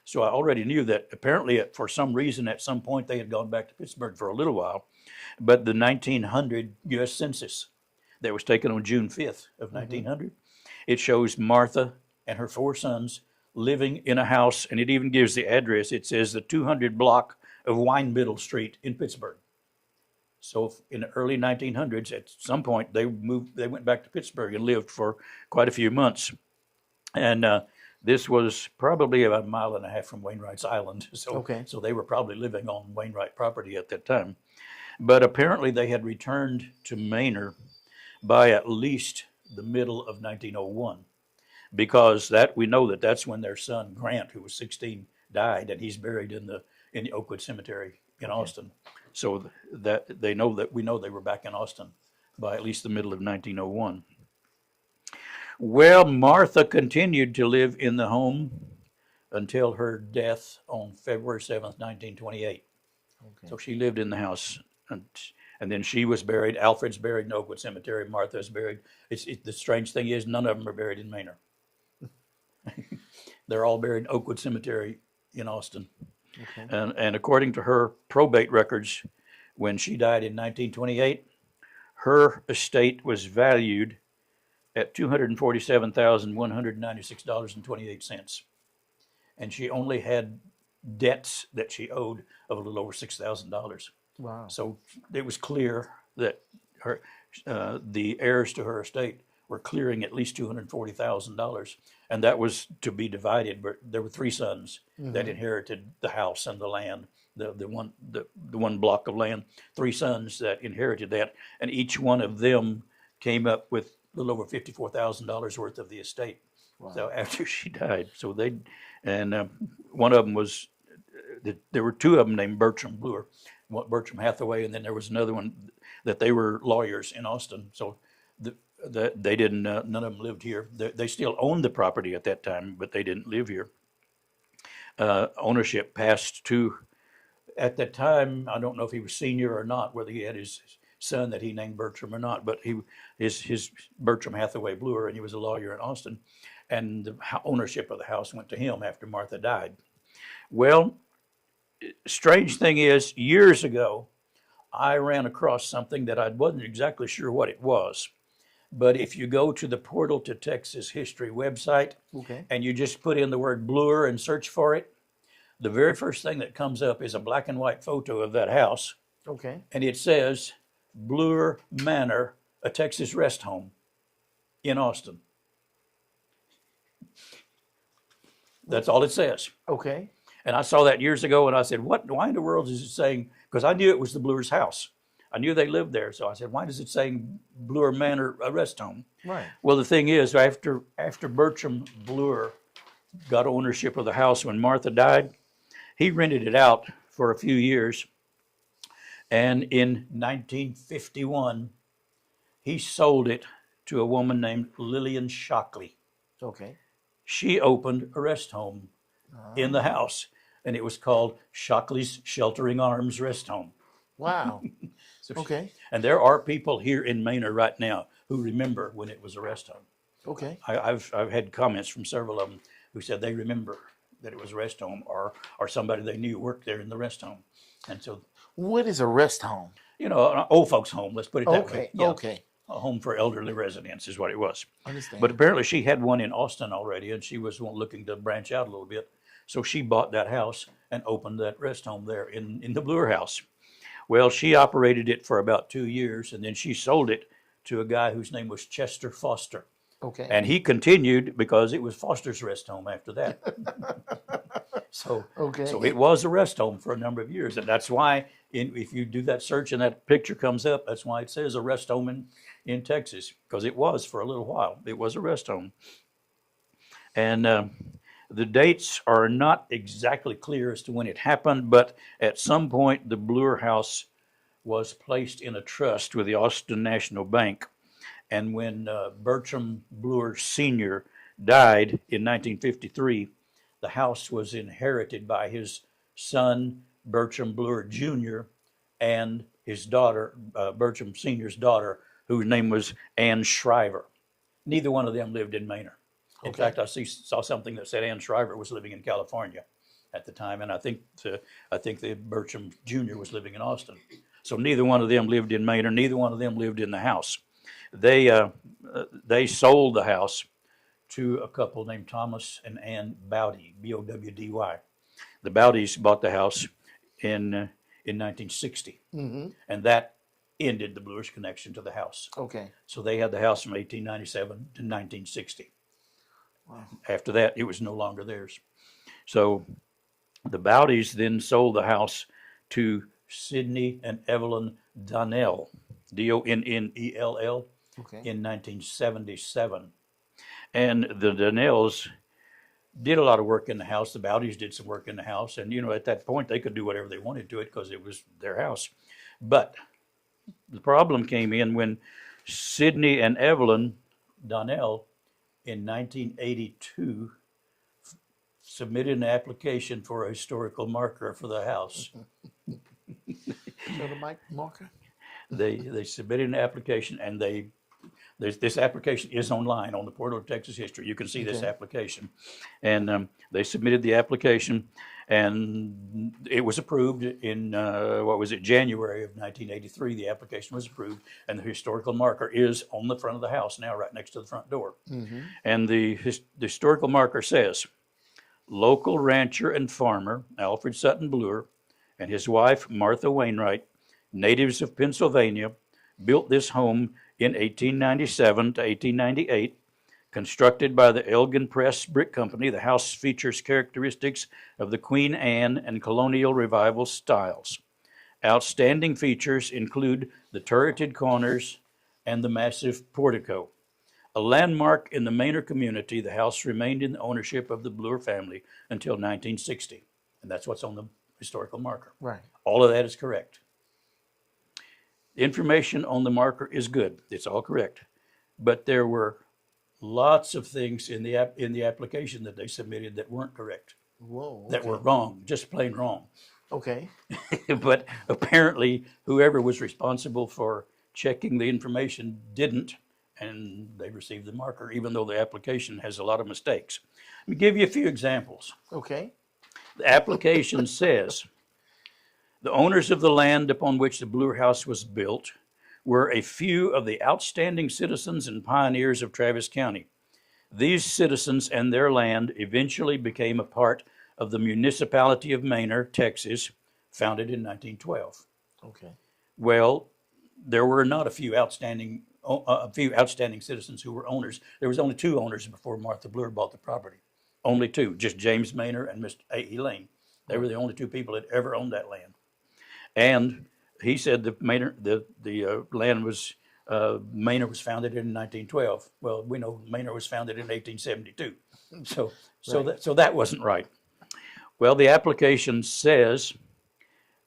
So I already knew that apparently for some reason at some point they had gone back to Pittsburgh for a little while. But the 1900 U.S. Census that was taken on June 5th of 1900, it shows Martha and her 4 sons living in a house, and it even gives the address. It says the 200 block of Weinbiddle Street in Pittsburgh. So in the early 1900s, at some point, they went back to Pittsburgh and lived for quite a few months. And this was probably about 1.5 miles from Wainwright's Island. So they were probably living on Wainwright property at that time. But apparently they had returned to Manor by at least the middle of 1901, because we know that's when their son Grant, who was 16, died, and he's buried in the Oakwood Cemetery in Austin. So we know they were back in Austin by at least the middle of 1901. Well, Martha continued to live in the home until her death on February 7th, 1928. So she lived in the house, and then she was buried. Alfred's buried in Oakwood Cemetery. Martha's buried. The strange thing is none of them are buried in Manor. They're all buried in Oakwood Cemetery in Austin. And according to her probate records, when she died in 1928, her estate was valued at $247,196.28. And she only had debts that she owed of a little over $6,000. Wow. So it was clear that the heirs to her estate were clearing at least $240,000, and that was to be divided. But there were 3 sons that inherited the house and the land, the one block of land. 3 sons that inherited that, and each one of them came up with a little over $54,000 worth of the estate. Wow. So after she died, one of them was, there were 2 of them named Bertram Bluer, Bertram Hathaway, and then there was another one that they were lawyers in Austin. So they didn't, none of them lived here. They still owned the property at that time, but they didn't live here. Ownership passed to, at that time, I don't know if he was senior or not, whether he had his son that he named Bertram or not, but his Bertram Hathaway Bluer, and he was a lawyer in Austin, and the ownership of the house went to him after Martha died. Well, strange thing is, years ago, I ran across something that I wasn't exactly sure what it was. But if you go to the Portal to Texas History website, and you just put in the word Bluer and search for it, the very first thing that comes up is a black and white photo of that house. And it says Bluer Manor, a Texas rest home in Austin. That's all it says. And I saw that years ago, and I said, why in the world is it saying, because I knew it was the Bluer's house. I knew they lived there, so I said, why does it say Bluer Manor, a rest home? Well, the thing is, after Bertram Bluer got ownership of the house when Martha died, he rented it out for a few years. And in 1951, he sold it to a woman named Lillian Shockley. She opened a rest home in the house, and it was called Shockley's Sheltering Arms Rest Home. Wow. And there are people here in Manor right now who remember when it was a rest home. Okay. I've had comments from several of them who said they remember that it was a rest home, or somebody they knew worked there in the rest home, and so What is a rest home? an old folks' home. Let's put it that way. Okay. Yeah, Okay. a home for elderly residents is what it was. Understand. But apparently she had one in Austin already, and she was looking to branch out a little bit. So she bought that house and opened that rest home there in the Bloor house. Well, she operated it for about 2 years, and then she sold it to a guy whose name was Chester Foster. Okay. And he continued because it was Foster's rest home after that. So it was a rest home for a number of years. And that's why if you do that search and that picture comes up, that's why it says a rest home in Texas, because it was for a little while. It was a rest home. And the dates are not exactly clear as to when it happened, but at some point the Bloor house was placed in a trust with the Austin National Bank. And when Bertram Bloor Sr. died in 1953, the house was inherited by his son, Bertram Bloor Jr., and his daughter, Bertram Sr.'s daughter, whose name was Ann Shriver. Neither one of them lived in Manor. In fact, I saw something that said Ann Shriver was living in California at the time, and I think the Bertram Jr. was living in Austin. So neither one of them lived in Manor. Neither one of them lived in the house. They sold the house to a couple named Thomas and Ann Bowdy, Bowdy. The Bowdys bought the house in 1960, and that ended the Bloor's connection to the house. Okay. So they had the house from 1897 to 1960. Wow. After that, it was no longer theirs. So the Bowdys then sold the house to Sidney and Evelyn Donnell, Donnell, in 1977. And the Donnells did a lot of work in the house. The Bowdys did some work in the house. And, at that point, they could do whatever they wanted to it because it was their house. But the problem came in when Sidney and Evelyn Donnell in 1982 submitted an application for a historical marker for the house. The marker? They submitted an application, and this application is online on the Portal of Texas History. You can see this application. And they submitted the application, and it was approved in, January of 1983. The application was approved, and the historical marker is on the front of the house now, right next to the front door. And the historical marker says, local rancher and farmer Alfred Sutton Bloor and his wife Martha Wainwright, natives of Pennsylvania, built this home in 1897 to 1898. Constructed by the Elgin Press Brick Company, the house features characteristics of the Queen Anne and Colonial Revival styles. Outstanding features include the turreted corners and the massive portico. A landmark in the Manor community, the house remained in the ownership of the Bloor family until 1960. And that's what's on the historical marker. Right. All of that is correct. The information on the marker is good. It's all correct. But there were lots of things in the application that they submitted that weren't correct. Whoa. Okay. That were wrong, just plain wrong. Okay. But apparently, whoever was responsible for checking the information didn't, and they received the marker, even though the application has a lot of mistakes. Let me give you a few examples. Okay. The application says, the owners of the land upon which the Bloor House was built were a few of the outstanding citizens and pioneers of Travis County. These citizens and their land eventually became a part of the municipality of Manor, Texas, founded in 1912. Okay. Well, there were not a few outstanding citizens who were owners. There was only 2 owners before Martha Bloor bought the property. Only 2, just James Manor and Mr. A.E. Lane. They were the only 2 people that ever owned that land. And he said the land was, Manor was founded in 1912. Well, we know Manor was founded in 1872. So that wasn't right. Well, the application says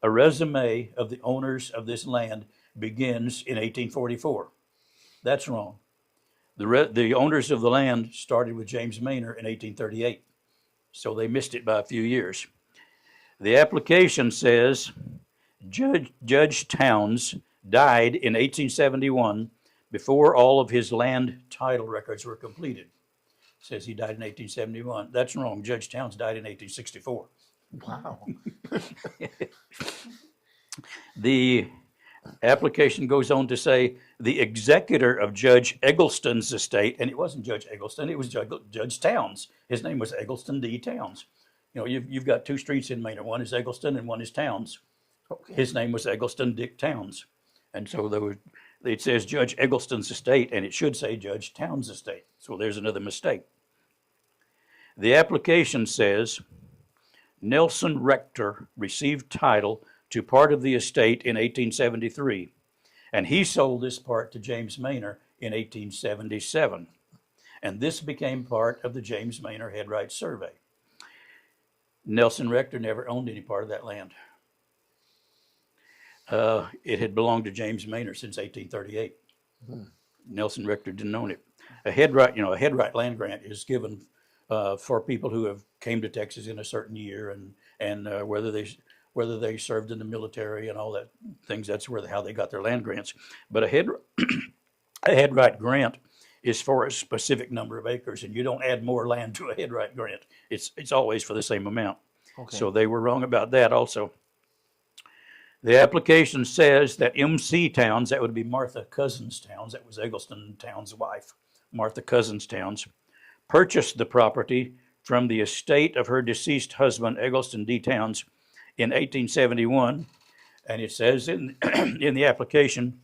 a resume of the owners of this land begins in 1844. That's wrong. The owners of the land started with James Manor in 1838. So they missed it by a few years. The application says Judge Towns died in 1871 before all of his land title records were completed. Says he died in 1871. That's wrong. Judge Towns died in 1864. Wow. The application goes on to say the executor of Judge Eggleston's estate, and it wasn't Judge Eggleston, it was Judge Towns. His name was Eggleston D. Towns. You know, you've got two streets in Manor. One is Eggleston and one is Towns. Okay. His name was Eggleston Dick Towns. And so it says Judge Eggleston's estate, and it should say Judge Towns' estate. So there's another mistake. The application says Nelson Rector received title to part of the estate in 1873, and he sold this part to James Manor in 1877. And this became part of the James Manor Headright Survey. Nelson Rector never owned any part of that land. It had belonged to James Manor since 1838. Nelson Rector didn't own it. A headright land grant is given for people who have came to Texas in a certain year and whether they served in the military and all that things. That's how they got their land grants. But a headright grant is for a specific number of acres, and you don't add more land to a headright grant. It's always for the same amount. Okay. So they were wrong about that also. The application says that M.C. Towns, that would be Martha Cousins Towns, that was Eggleston Towns' wife, Martha Cousins Towns, purchased the property from the estate of her deceased husband, Eggleston D. Towns, in 1871. And it says in the application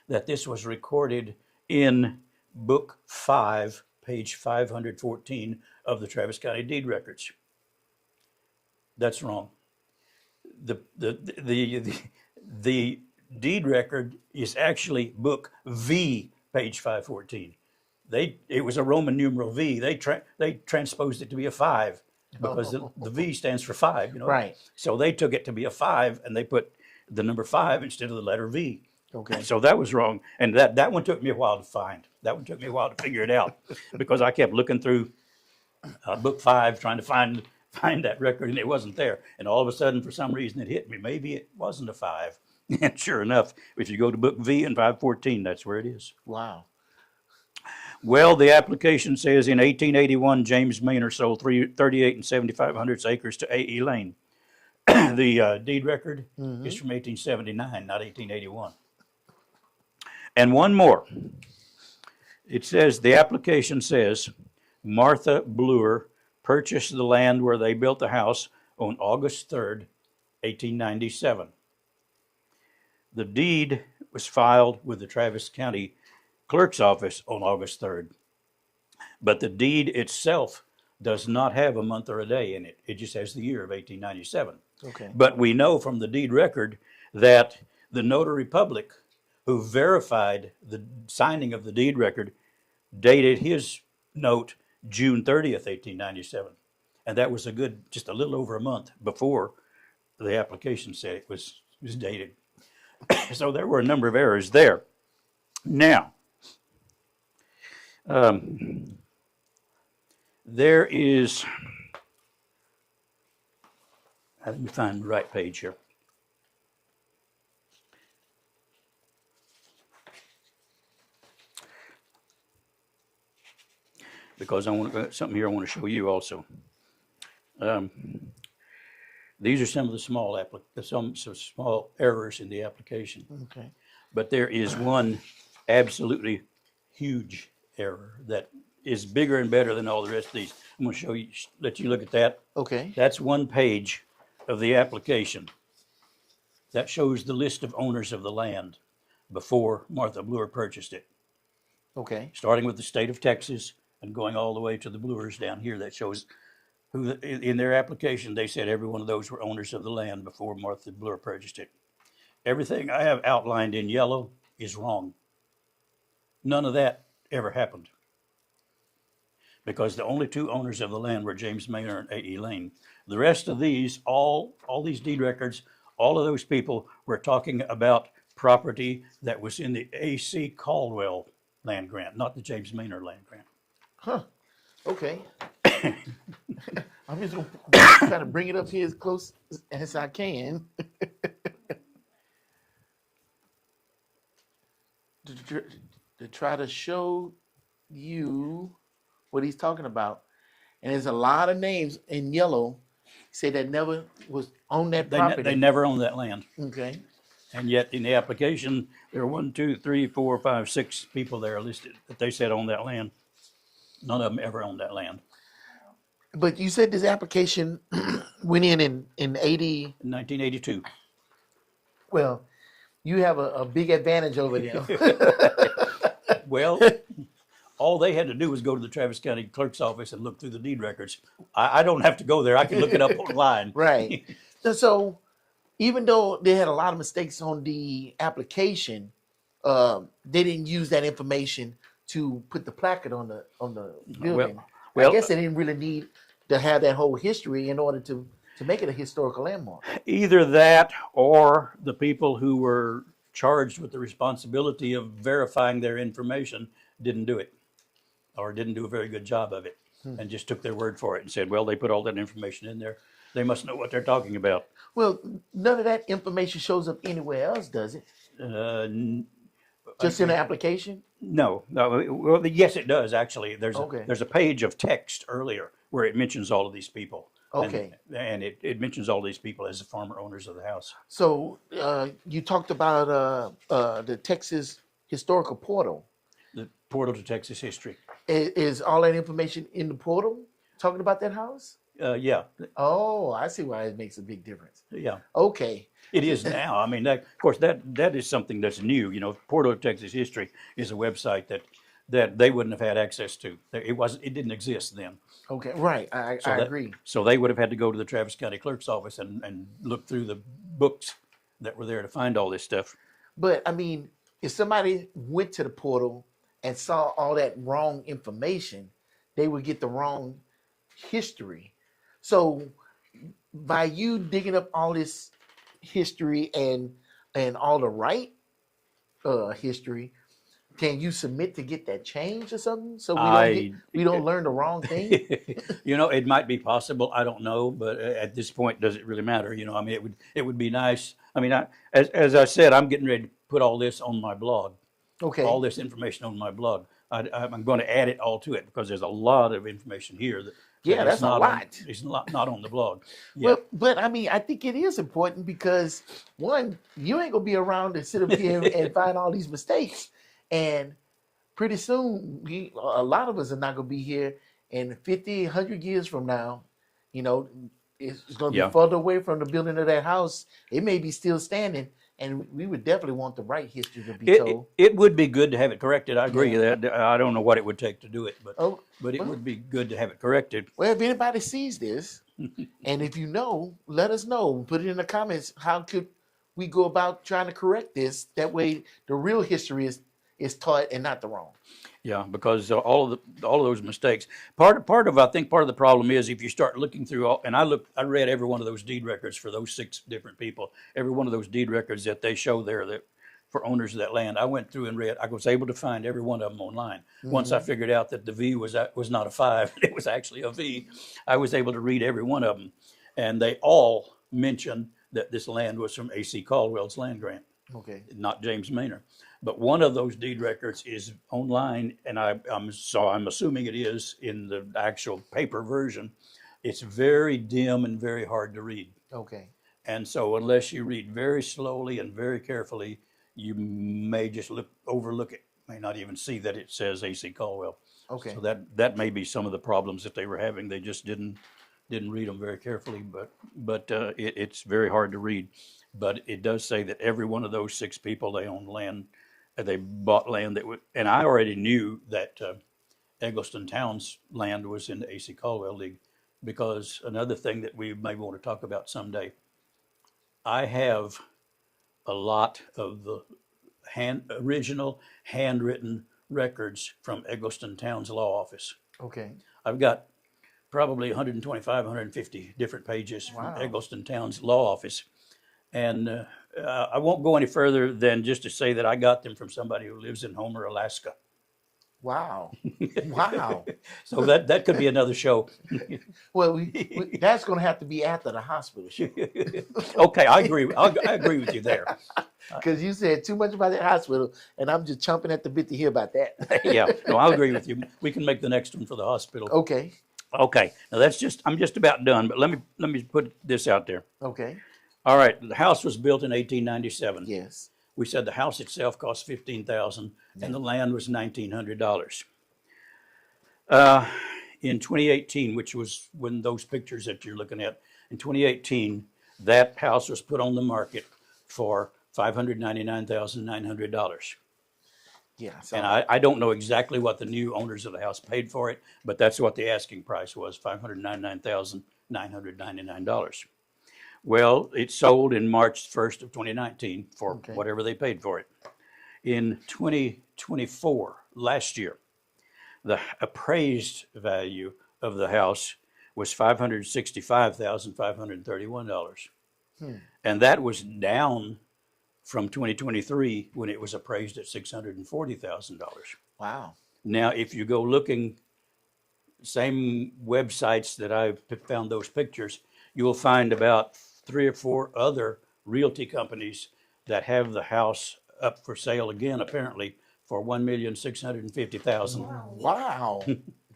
that this was recorded in Book 5, page 514 of the Travis County Deed Records. That's wrong. The deed record is actually Book V, page 514. It was a Roman numeral V. They transposed it to be a 5 because the V stands for 5, you know. Right. So they took it to be a 5 and they put the number 5 instead of the letter V. Okay. So that was wrong, and that one took me a while to find. That one took me a while to figure it out because I kept looking through Book 5 trying to find that record, and it wasn't there. And all of a sudden, for some reason, it hit me. Maybe it wasn't a 5. And sure enough, if you go to Book V and 514, that's where it is. Wow. Well, the application says in 1881, James Manor sold 38 and 7/500 acres to A.E. Lane. The deed record is from 1879, not 1881. And one more. It says, the application says, Martha Bluer purchased the land where they built the house on August 3rd, 1897. The deed was filed with the Travis County Clerk's Office on August 3rd. But the deed itself does not have a month or a day in it. It just has the year of 1897. Okay. But we know from the deed record that the notary public who verified the signing of the deed record dated his note June 30th, 1897. And that was just a little over a month before the application said it was dated. So there were a number of errors there. Now, there is, let me find the right page here. Because I want something here I want to show you also. These are some of the some small errors in the application. Okay. But there is one absolutely huge error that is bigger and better than all the rest of these. I'm going to show you, let you look at that. Okay. That's one page of the application. That shows the list of owners of the land before Martha Bluer purchased it. Okay. Starting with the state of Texas and going all the way to the Bluers down here. That shows who, in their application, they said every one of those were owners of the land before Martha Bluer purchased it. Everything I have outlined in yellow is wrong. None of that ever happened. Because the only two owners of the land were James Manor and A.E. Lane. The rest of these, all these deed records, all of those people were talking about property that was in the A.C. Caldwell land grant, not the James Manor land grant. Huh. Okay. I'm just going to try to bring it up here as close as I can. to try to show you what he's talking about. And there's a lot of names in yellow say that never was on that property. They never owned that land. Okay. And yet in the application, there are 1, 2, 3, 4, 5, 6 people there listed that they said own that land. None of them ever owned that land. But you said this application went in 80. In 1982. Well, you have a big advantage over them. Well, all they had to do was go to the Travis County Clerk's office and look through the deed records. I don't have to go there. I can look it up online. Right. So even though they had a lot of mistakes on the application, they didn't use that information to put the placard on the building. Well, I guess they didn't really need to have that whole history in order to make it a historical landmark. either that or the people who were charged with the responsibility of verifying their information didn't do it or didn't do a very good job of it and just took their word for it and said, well, they put all that information in there. They must know what they're talking about. Well, none of that information shows up anywhere else, does it? Just in the application? No. Well, yes, it does actually. Okay. There's a page of text earlier where it mentions all of these people. Okay. And it mentions all these people as the former owners of the house. So you talked about the Texas Historical Portal. The portal to Texas history. Is all that information in the portal talking about that house? Yeah, Oh, I see why it makes a big difference. yeah. Okay. It is now. I mean, of course, that is something that's new. You know, Portal of Texas History is a website that they wouldn't have had access to. It didn't exist then. Okay. Right. I agree. So they would have had to go to the Travis County Clerk's office and look through the books that were there to find all this stuff. But I mean, if somebody went to the portal and saw all that wrong information, they would get the wrong history. So by you digging up all this history and all the right history, can you submit to get that changed or something? So we don't learn the wrong thing. You know, it might be possible. I don't know, but at this point, does it really matter? You know, I mean, it would be nice. I mean, as I said, I'm getting ready to put all this on my blog. Okay. All this information on my blog. I'm going to add it all to it because there's a lot of information here that that's a lot. It's not on the blog. Yeah. Well, but I mean, I think it is important because one, you ain't gonna be around to sit up here and find all these mistakes, and pretty soon, a lot of us are not gonna be here. And 50, 100 years from now, you know, it's gonna be further away from the building of that house. It may be still standing, and we would definitely want the right history to be told. It would be good to have it corrected. I agree that. I don't know what it would take to do it, but it would be good to have it corrected. Well, if anybody sees this, and if you know, let us know. Put it in the comments. How could we go about trying to correct this? That way, the real history is taught and not the wrong. Yeah, because all of those mistakes. I think part of the problem is if you start looking through I read every one of those deed records for those 6 different people. Every one of those deed records that they show there that for owners of that land, I went through and read. I was able to find every one of them online. Once I figured out that the V was not a 5, it was actually a V. I was able to read every one of them, and they all mention that this land was from A.C. Caldwell's land grant. Okay. Not James Manor. But one of those deed records is online, and I'm assuming it is in the actual paper version. It's very dim and very hard to read. Okay. And so unless you read very slowly and very carefully, you may just overlook it, may not even see that it says A.C. Caldwell. Okay. So that may be some of the problems that they were having. They just didn't read them very carefully, but it's very hard to read. But it does say that every one of those 6 people, they own land. They bought land and I already knew that Eggleston Town's land was in the A.C. Caldwell League, because another thing that we may want to talk about someday, I have a lot of the original handwritten records from Eggleston Town's law office. Okay. I've got probably 125, 150 different pages from Eggleston Town's law office. And I won't go any further than just to say that I got them from somebody who lives in Homer, Alaska. Wow. Wow. So that could be another show. Well, that's going to have to be after the hospital show. Okay, I agree. I agree with you there. Because you said too much about that hospital, and I'm just chomping at the bit to hear about that. Yeah, no, I'll agree with you. We can make the next one for the hospital. Okay. Okay, now I'm just about done, but let me put this out there. Okay. All right, the house was built in 1897. Yes. We said the house itself cost 15,000, and the land was $1,900. In 2018, which was when those pictures that you're looking at, in 2018, that house was put on the market for $599,900. Yeah. So, And I don't know exactly what the new owners of the house paid for it, but that's what the asking price was, $599,999. Well, it sold in March 1st of 2019 for Okay. whatever they paid for it. In 2024, last year, the appraised value of the house was $565,531. And that was down from 2023 when it was appraised at $640,000. wow. Now, if you go looking, same websites that I've found those pictures, you will find about 3 or 4 other realty companies that have the house up for sale again, apparently for $1,650,000. Wow.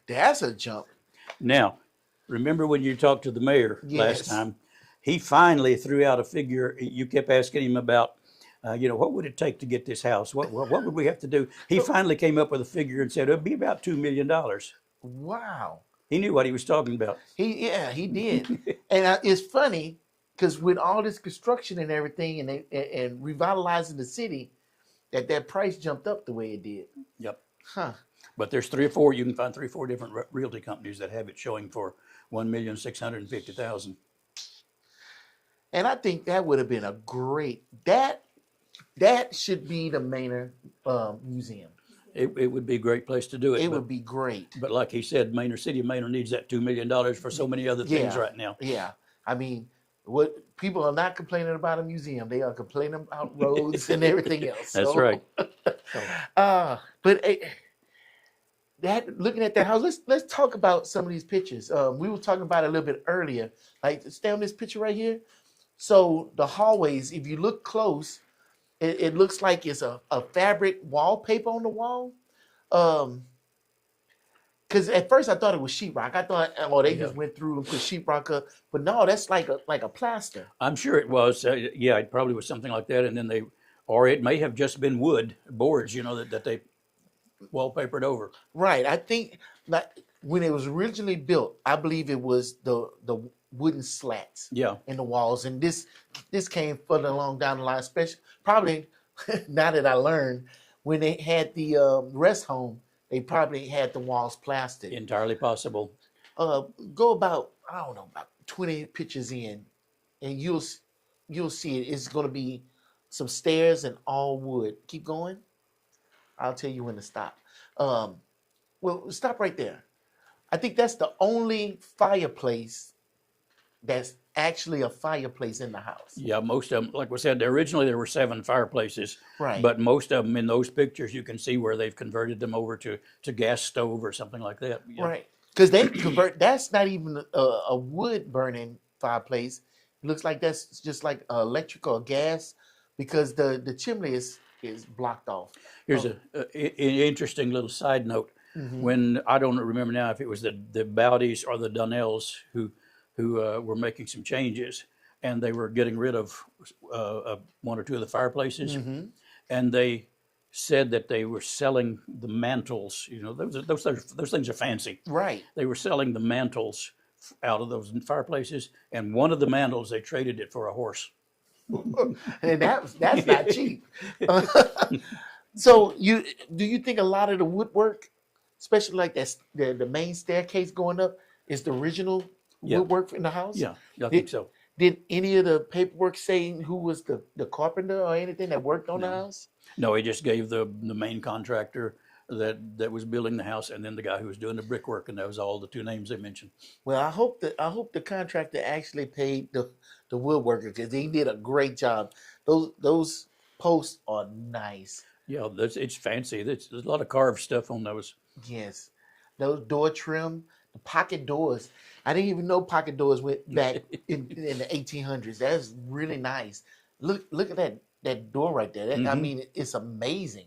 That's a jump. Now, remember when you talked to the mayor last Yes. time? He finally threw out a figure. You kept asking him about, what would it take to get this house? What would we have to do? He finally came up with a figure and said it'd be about $2 million. Wow. He knew what he was talking about. He did. And it's funny because with all this construction and everything, and revitalizing the city, that price jumped up the way it did. Yep. Huh. But there's 3 or 4. You can find 3 or 4 different realty companies that have it showing for $1,650,000. And I think that would have been a great that should be the Manor Museum. It would be a great place to do it. It but, would be great. But like he said, City of Manor needs that $2 million for so many other things right now. Yeah. I mean, what people are not complaining about a museum; they are complaining about roads and everything else. That's right. But that looking at that house, let's talk about some of these pictures. We were talking about it a little bit earlier. Like, stay on this picture right here. So the hallways, if you look close, it looks like it's a fabric wallpaper on the wall. Because at first I thought it was sheetrock. I thought, they just went through and put sheetrock up. But no, that's like a plaster. I'm sure it was. It probably was something like that. And then or it may have just been wood boards, that they wallpapered over. Right. I think that when it was originally built, I believe it was the wooden slats in the walls. And this came further along down the line, especially probably now that I learned, when they had the rest home, they probably had the walls plastered. Entirely possible. Go about, I don't know, about 20 pictures in, and you'll see it. It's going to be some stairs and all wood. Keep going. I'll tell you when to stop. Well, stop right there. I think that's the only fireplace that's actually a fireplace in the house. Yeah, most of them, like we said, originally there were 7 fireplaces. Right. But most of them in those pictures, you can see where they've converted them over to gas stove or something like that. Yeah. Right. Because they convert, that's not even a wood burning fireplace. It looks like that's just like electric or gas, because the chimney is blocked off. Here's an interesting little side note. Mm-hmm. When, I don't remember now if it was the Bowdies or the Donnells who were making some changes, and they were getting rid of 1 or 2 of the fireplaces, and they said that they were selling the mantles. Those things are fancy. Right. They were selling the mantles out of those fireplaces, and one of the mantles they traded it for a horse. And that's not cheap. So do you think a lot of the woodwork, especially like the main staircase going up, is the original woodwork in the house? Yeah, I think so. Did any of the paperwork say who was the carpenter or anything that worked on the house? No, he just gave the main contractor that was building the house, and then the guy who was doing the brickwork, and that was all the 2 names they mentioned. Well, I hope the contractor actually paid the woodworker, because he did a great job. Those posts are nice. Yeah, it's fancy. There's a lot of carved stuff on those. Yes, those door trim, the pocket doors. I didn't even know pocket doors went back in the 1800s. That's really nice. Look at that that door right there. I Mhm. mean, it's amazing.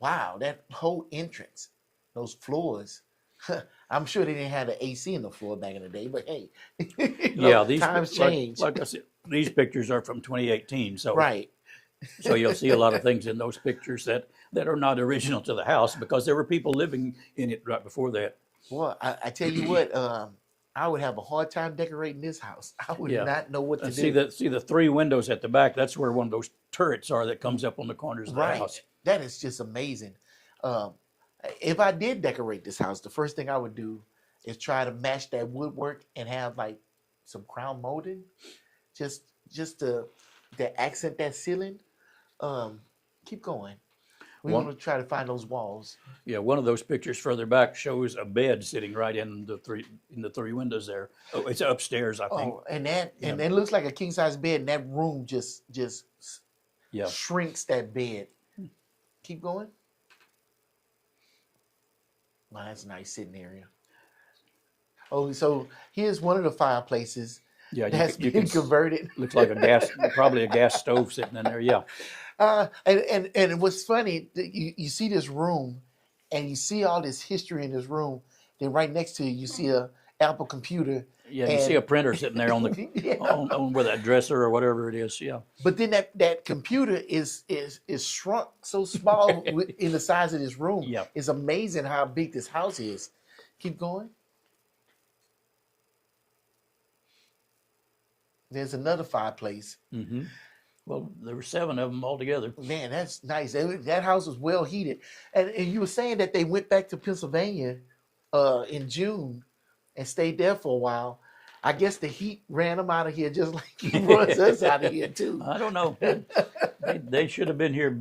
Wow, that whole entrance, those floors. I'm sure they didn't have the AC in the floor back in the day, but hey, Yeah, times change. like I said, these pictures are from 2018, Right. so you'll see a lot of things in those pictures that are not original to the house because there were people living in it right before that. Well, I tell you what, I would have a hard time decorating this house. I would Yeah, not know what to and do. see the three windows at the back. That's where one of those turrets are that comes up on the corners of the Right. house. That is just amazing. Um, if I did decorate this house, the first thing I would do is try to match that woodwork and have like some crown molding, just just to accent that ceiling. Um, keep going. We want One, to try to find those walls. yeah, one of those pictures further back shows a bed sitting right in the three windows there. Oh, it's upstairs, I think. Oh, and that Yeah, and it looks like a king size bed, and that room just yeah. shrinks that bed. Keep going. Wow, that's a nice sitting area. Oh, so here's one of the fireplaces Yeah, that's you been can converted. looks like probably a gas stove sitting in there. Yeah, And what's funny, you see this room, and you see all this history in this room. Then right next to you see a Apple computer, yeah. You see and a printer sitting there on the yeah. on where that dresser or whatever it is. Yeah, But then that computer is shrunk so small in the size of this room. yeah. It's amazing how big this house is. Keep going. There's another fireplace. Hmm. Well, there were seven of them altogether. Man, that's nice. That house was well heated. And you were saying that they went back to Pennsylvania in June and stayed there for a while. I guess the heat ran them out of here just like it runs us out of here too. I don't know. They should have been here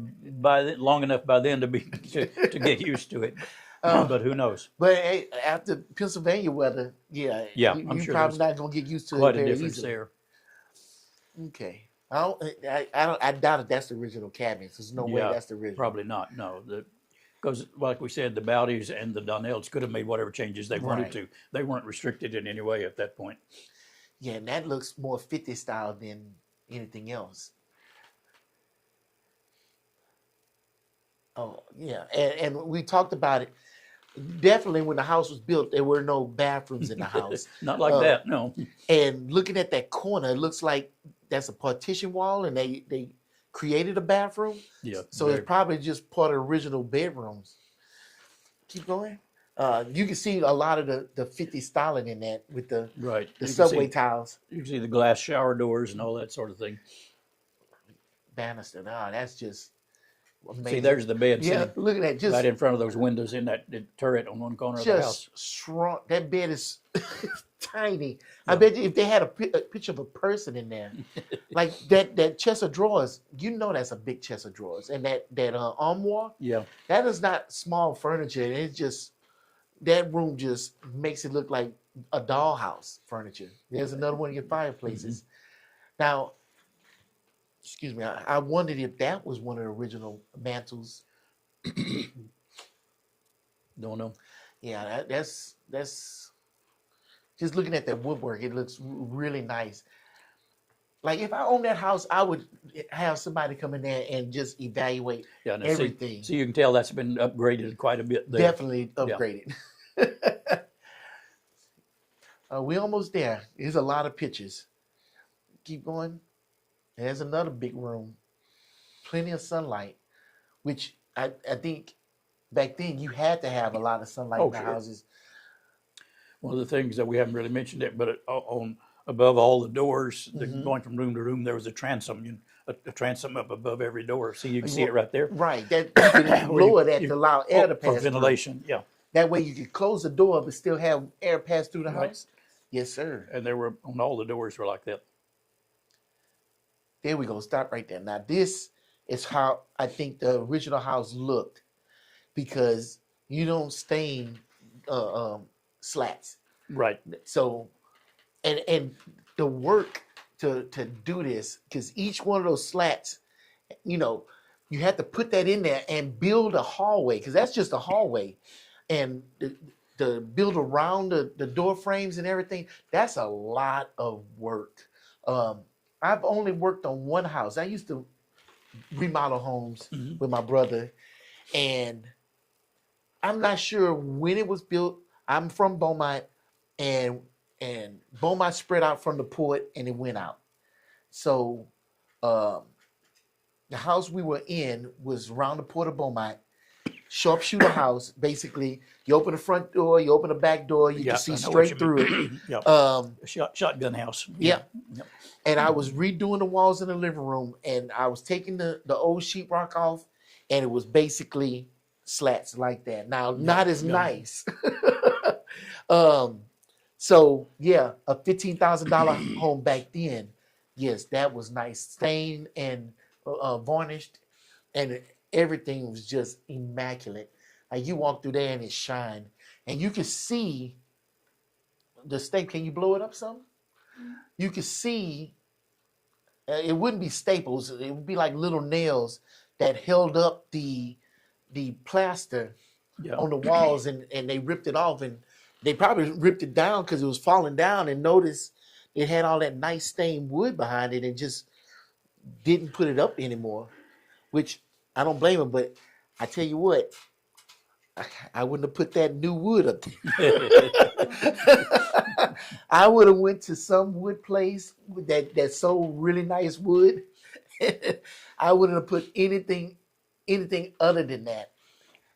long enough by then to get used to it. But who knows? But hey, after Pennsylvania weather, yeah, Yeah, I'm you're sure probably there's not gonna get used to it quite a very difference easily. there. Okay. I doubt if that's the original cabin. There's no way Yeah, that's the original. probably not. No, because like we said, the Bowdies and the Donnells could have made whatever changes they wanted Right. to. They weren't restricted in any way at that point. Yeah, and that looks more 50 style than anything else. Oh, yeah. And we talked about it. Definitely when the house was built, there were no bathrooms in the house. Not like Uh, that. No. And looking at that corner, it looks like that's a partition wall and they created a bathroom. Yeah. So it's probably just part of the original bedrooms. Keep going. You can see a lot of the 50 styling in that with the right. the You can subway see, tiles. you can see the glass shower doors and all that sort of thing. Banister. Oh, that's just amazing. See, there's the bed Yeah, sitting look at that. Just right in front of those windows in that turret on one corner of the house. just shrunk. That bed is tiny. I Yeah. bet you if they had a picture of a person in there, like that chest of drawers, you know that's a big chest of drawers, and that armoire, Yeah. that is not small furniture. It's just that room just makes it look like a dollhouse furniture. There's another one of your fireplaces. Now, excuse me, I wondered if that was one of the original mantles. Don't know. Yeah, that's just looking at that woodwork, it looks really nice. Like if I owned that house, I would have somebody come in there and just evaluate Yeah. Now, everything. See, you can tell that's been upgraded quite a bit there. Definitely upgraded. We're almost there. There's a lot of pictures. Keep going. There's another big room. Plenty of sunlight, which I think back then you had to have a lot of sunlight Oh, in the sure. houses. One of the things that we haven't really mentioned it, but on above all the doors, Mm-hmm. going from room to room, there was a transom, a transom up above every door. See, you can see it right there. Right. That you can Where you- lower that you- to allow air to for pass through. ventilation. Yeah, That way you can close the door but still have air pass through the Right. house. Yes, sir. and there were on all the doors were like that. There we go. Stop right there. Now this is how I think the original house looked, because you don't stain slats. Right. So, and the work to do this, because each one of those slats, you have to put that in there and build a hallway, because that's just a hallway, and the build around the door frames and everything. That's a lot of work. I've only worked on one house. I used to remodel homes with my brother, and I'm not sure when it was built. I'm from Beaumont, and Beaumont spread out from the port, and it went out. So um, the house we were in was around the port of Beaumont. Sharpshooter house. Basically, you open the front door, you open the back door, you Yeah, can see I know what straight you mean. through it. Yep. Um, Shotgun house. yeah. Yep. And I was redoing the walls in the living room, and I was taking the old sheetrock off, and it was basically slats like that. Now, not as yeah. nice. um, so yeah, a $15,000 home back then. Yes, that was nice, stained and varnished, and everything was just immaculate. Like you walk through there and it shined, and you could see the stain. Can you blow it up some? You could see. It wouldn't be staples. It would be like little nails that held up the plaster Yeah. on the walls, and they ripped it off, and they probably ripped it down because it was falling down, and noticed it had all that nice stained wood behind it, and just didn't put it up anymore. Which I don't blame them, but I tell you what, I wouldn't have put that new wood up there. I would have went to some wood place that sold really nice wood. I wouldn't have put anything other than that.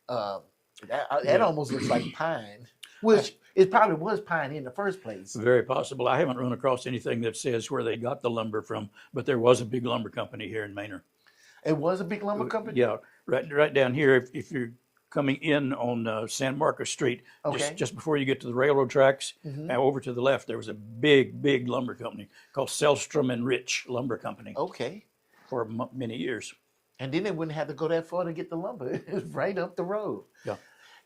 Um, that Yeah. almost looks like pine, which it probably was pine in the first place. Very possible. I haven't run across anything that says where they got the lumber from, but there was a big lumber company here in Manor. It was a big lumber company. Yeah, right down here. If you're coming in on San Marcos Street, Okay. just before you get to the railroad tracks, over to the left, there was a big lumber company called Selstrom and Rich Lumber Company Okay. for many years. And then they wouldn't have to go that far to get the lumber. It was right up the road. Yeah.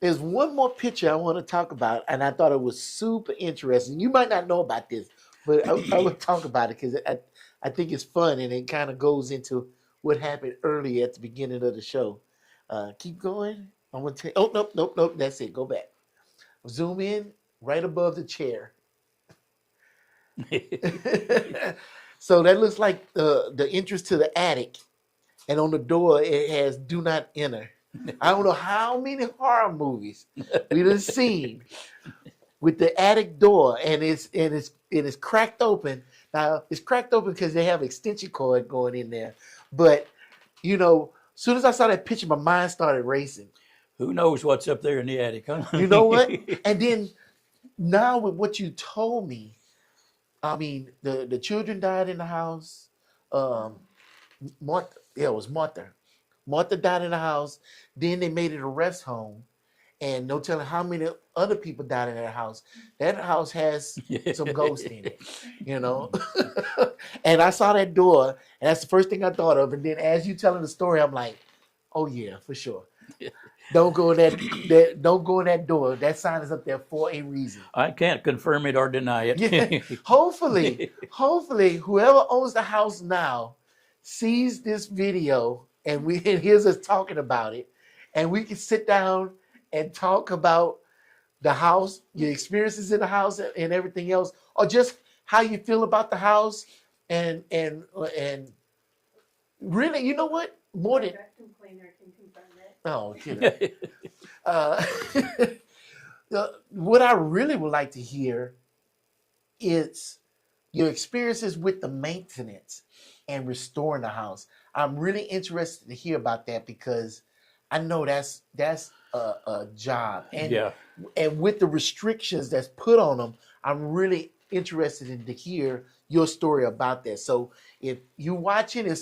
There's one more picture I want to talk about, and I thought it was super interesting. You might not know about this, but I would talk about it because I think it's fun, and it kind of goes into what happened earlier at the beginning of the show. Keep going. I'm going to tell. Oh, nope. That's it. Go back. Zoom in right above the chair. So that looks like the entrance to the attic. And on the door, it has "Do Not Enter." I don't know how many horror movies we done seen with the attic door, and it's cracked open. Now it's cracked open because they have extension cord going in there. But as soon as I saw that picture, my mind started racing. Who knows what's up there in the attic, huh? You know what? And then now with what you told me, I mean, the children died in the house. Martha, yeah, it was Martha. Martha died in the house. Then they made it a rest home, and no telling how many other people died in that house. That house has some ghosts in it, And I saw that door, and that's the first thing I thought of. And then as you telling the story, I'm like, oh yeah, for sure. Don't go in that don't go in that door. That sign is up there for a reason. I can't confirm it or deny it. Yeah. Hopefully, whoever owns the house now sees this video and hears us talking about it, and we can sit down and talk about the house, your experiences in the house, and everything else, or just how you feel about the house, and really, you know what? More than Vacuum cleaner can confirm it. oh, what I really would like to hear is your experiences with the maintenance and restoring the house. I'm really interested to hear about that because I know that's a job, and with the restrictions that's put on them, I'm really interested in to hear your story about that. So if you watching, if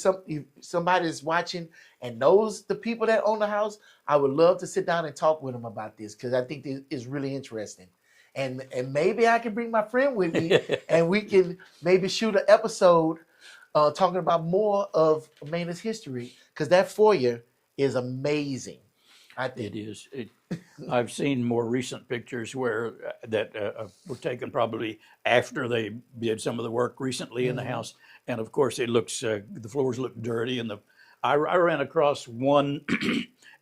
somebody's watching and knows the people that own the house, I would love to sit down and talk with them about this because I think it's really interesting. And maybe I can bring my friend with me and we can maybe shoot an episode talking about more of Manor's history because that foyer is amazing. I think It is. I've seen more recent pictures where that were taken probably after they did some of the work recently in the house, and of course it looks the floors look dirty, and I ran across one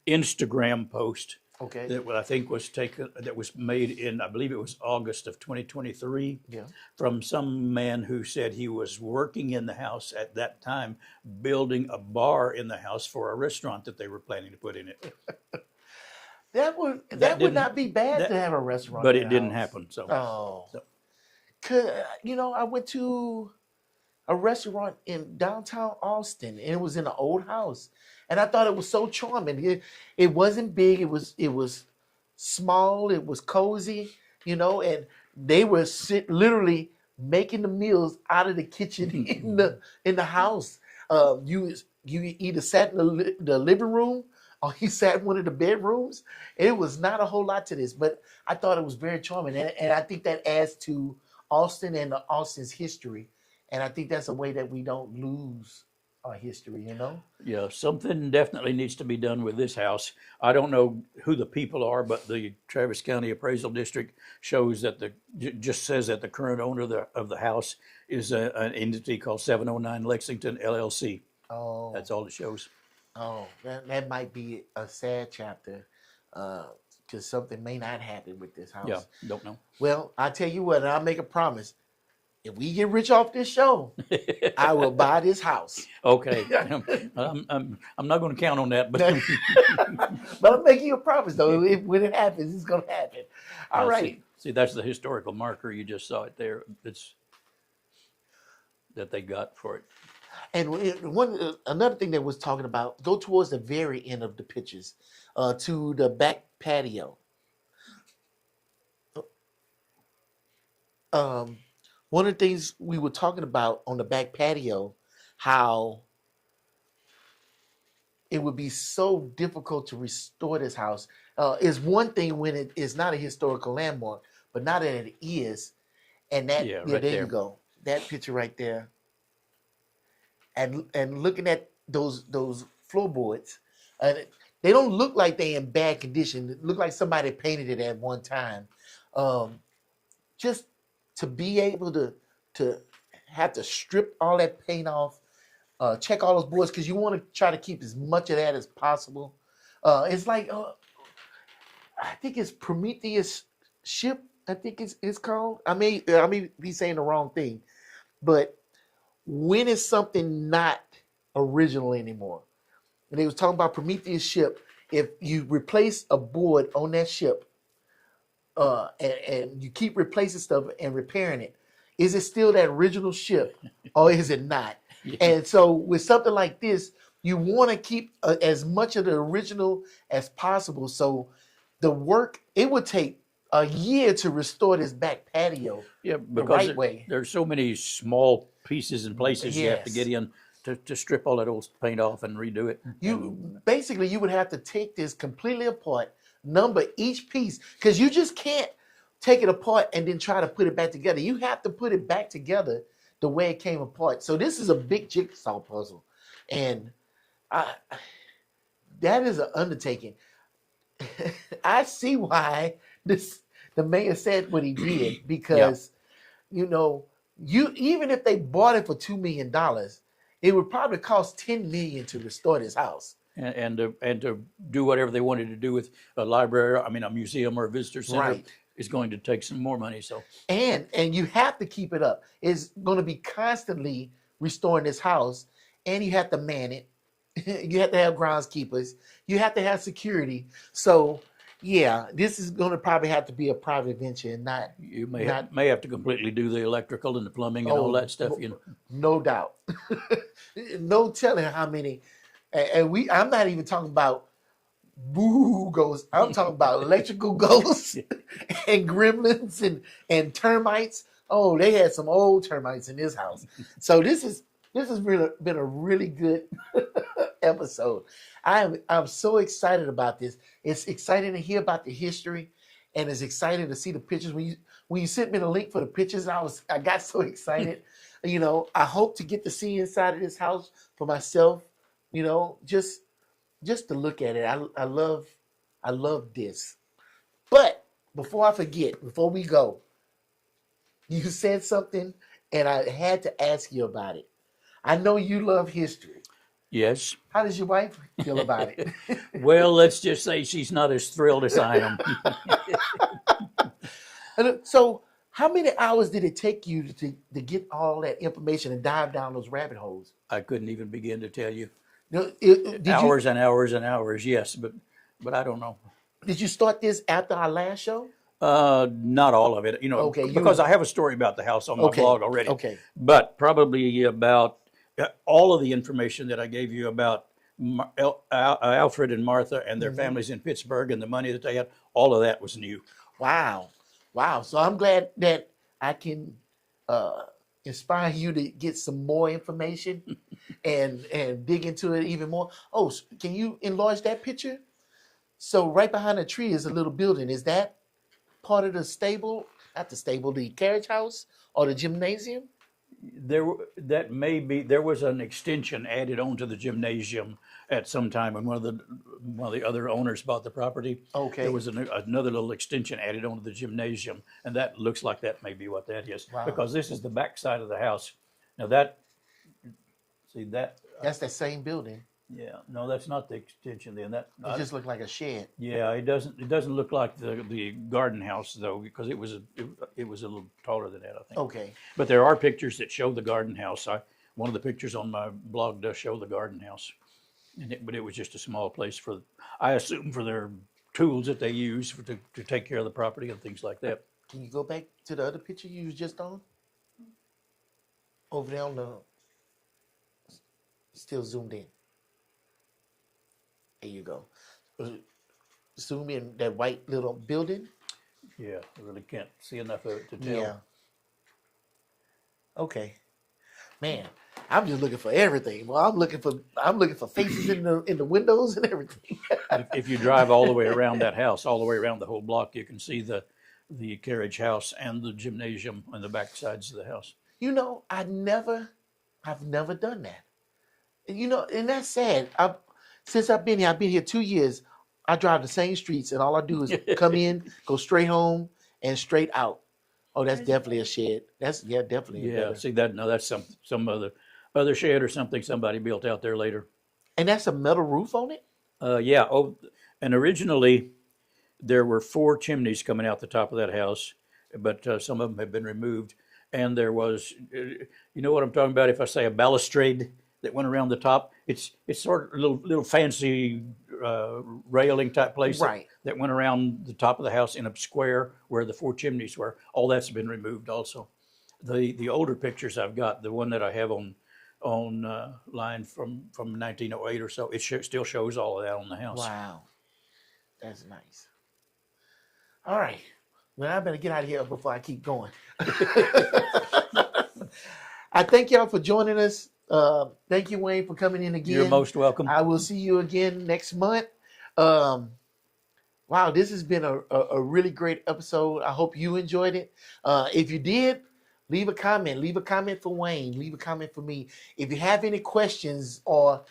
Instagram post Okay. that I think was taken, that was made in, I believe it was August of 2023, Yeah. from some man who said he was working in the house at that time, building a bar in the house for a restaurant that they were planning to put in it. That That would didn't not be bad to that, have a restaurant but in it the didn't house. happen. So, Oh, so I went to a restaurant in downtown Austin, and it was in an old house, and I thought it was so charming. It wasn't big. It was small. It was cozy, and they were literally making the meals out of the kitchen in the house. You either sat in the living room or you sat in one of the bedrooms. It was not a whole lot to this, but I thought it was very charming, and I think that adds to Austin and Austin's history, and I think that's a way that we don't lose our history. yeah, something definitely needs to be done with this house. I don't know who the people are, but the Travis County Appraisal District shows that just says that the current owner of the house is an entity called 709 Lexington LLC. Oh, That's all it shows. oh, that might be a sad chapter, because something may not happen with this house. Yeah, don't know. Well, I tell you what, and I'll make a promise. If we get rich off this show, I will buy this house. Okay, I'm not going to count on that, but But I'm making you a promise, though. When it happens, it's going to happen. All right. see, that's the historical marker. You just saw it there. It's that they got for it. And another thing that was talking about, go towards the very end of the pictures, to the back patio. Um, One of the things we were talking about on the back patio, how it would be so difficult to restore this house. Is one thing when it is not a historical landmark, but now that it is, and that Yeah, there right there. you go, that picture right there, and looking at those floorboards, they don't look like they in bad condition. It look like somebody painted it at one time. Um, just to be able to have to strip all that paint off, check all those boards, because you want to try to keep as much of that as possible. It's like I think it's Prometheus ship. I think it's called. I may be saying the wrong thing, but when is something not original anymore? And they was talking about Prometheus ship. If you replace a board on that ship, and you keep replacing stuff and repairing it, is it still that original ship or is it not? Yeah. And so with something like this, you want to keep as much of the original as possible. So the work, it would take a year to restore this back patio Yeah, the because right way. there's so many small pieces and places you have to Yes. get in to strip all that old paint off and redo it. You would have to take this completely apart, number each piece, because you just can't take it apart and then try to put it back together. You have to put it back together the way it came apart. So this is a big jigsaw puzzle, and that is an undertaking. I see why the mayor said what he did, because you even if they bought it for $2 million, it would probably cost $10 million to restore this house. And to do whatever they wanted to do with a library, a museum or a visitor center, Right. is going to take some more money. So And you have to keep it up. It's going to be constantly restoring this house, and you have to man it. You have to have groundskeepers. You have to have security. So yeah, this is going to probably have to be a private venture, and not you may not may have to completely do the electrical and the plumbing and all that stuff. No doubt. No telling how many. And I'm not even talking about boo ghosts. I'm talking about electrical ghosts and gremlins and termites. Oh, they had some old termites in this house. So this has really been a really good episode. I'm so excited about this. It's exciting to hear about the history, and it's exciting to see the pictures. When you sent me the link for the pictures, I got so excited. I hope to get to see inside of this house for myself. Just to look at it. I love this. But before I forget, before we go, you said something, and I had to ask you about it. I know you love history. Yes. How does your wife feel about it? Well, let's just say she's not as thrilled as I am. So, how many hours did it take you to get all that information and dive down those rabbit holes? I couldn't even begin to tell you. Did you Hours and hours and hours, yes, but I don't know. start this after our last show? Not all of it, Okay, because I have a story about the house on my okay, blog already. okay. But probably about all of the information that I gave you about Alfred and Martha and their families in Pittsburgh and the money that they had, all of that was new. Wow, wow. So I'm glad that I can uh, inspire you to get some more information and dig into it even more. Oh, can you enlarge that picture? So right behind the tree is a little building. Is that part of the stable? Not the stable, the carriage house or the gymnasium? There was an extension added onto the gymnasium at some time when one of the other owners bought the property. Okay. There was another little extension added onto the gymnasium, and that looks like that may be what that is. Wow. Because this is the back side of the house. Now see that, That's that same building. yeah, no, that's not the extension then. It just looked like a shed. Yeah, it doesn't look like the garden house though, because it was a little taller than that, I think. Okay. But there are pictures that show the garden house. One of the pictures on my blog does show the garden house, but it was just a small place I assume for their tools that they use to take care of the property and things like that. Can you go back to the other picture you was just on? Over there on the, still zoomed in. There you go. Zoom in that white little building. Yeah, I really can't see enough of it to tell. Yeah. Okay. Man, I'm just looking for everything. Well, I'm looking for faces in the windows and everything. If you drive all the way around that house, all the way around the whole block, you can see the carriage house and the gymnasium on the back sides of the house. I've never done that. And that's sad. Since I've been here 2 years. I drive the same streets, and all I do is come in, go straight home, and straight out. Oh, that's definitely a shed. That's definitely. Yeah, see that? No, that's some other shed or something somebody built out there later. And that's a metal roof on it. Yeah. Oh, and originally there were 4 chimneys coming out the top of that house, but some of them have been removed. And there was, you know what I'm talking about? If I say a balustrade that went around the top, it's sort of a little fancy railing type place Right. that went around the top of the house in a square where the 4 chimneys were. All that's been removed also. The older pictures I've got, the one that I have on line from 1908 or so, it still shows all of that on the house. Wow, that's nice. All right, well, I better get out of here before I keep going. I thank y'all for joining us. Thank you, Wayne, for coming in again. You're most welcome. I will see you again next month. Wow, this has been a really great episode. I hope you enjoyed it. If you did, leave a comment. Leave a comment for Wayne. Leave a comment for me. If you have any questions or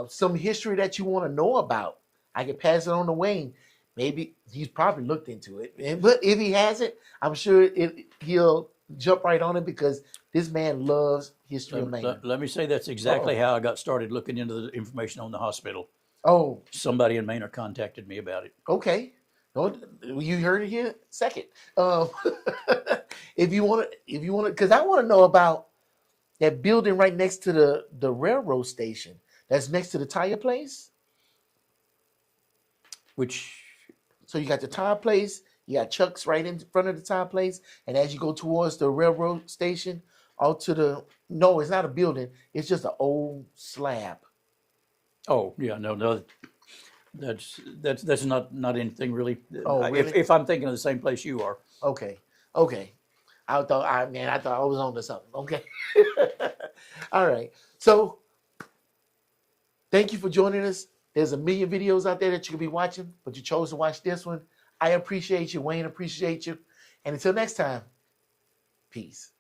some history that you want to know about, I can pass it on to Wayne. Maybe he's probably looked into it. But if he hasn't, I'm sure he'll jump right on it because this man loves history of Maine. Let me say that's exactly how I got started looking into the information on the hospital. Oh, Somebody in Manor contacted me about it. okay. No, you heard it here second. If you want to, because I want to know about that building right next to the railroad station. That's next to the tire place. So you got the tire place. You got Chuck's right in front of the tire place, and as you go towards the railroad station, out to no, it's not a building. It's just an old slab. Oh yeah, no, that's not anything really. Oh, really? If I'm thinking of the same place you are. Okay. I thought I was on to something. Okay. All right. So thank you for joining us. There's a million videos out there that you could be watching, but you chose to watch this one. I appreciate you. Wayne appreciate you. And until next time, peace.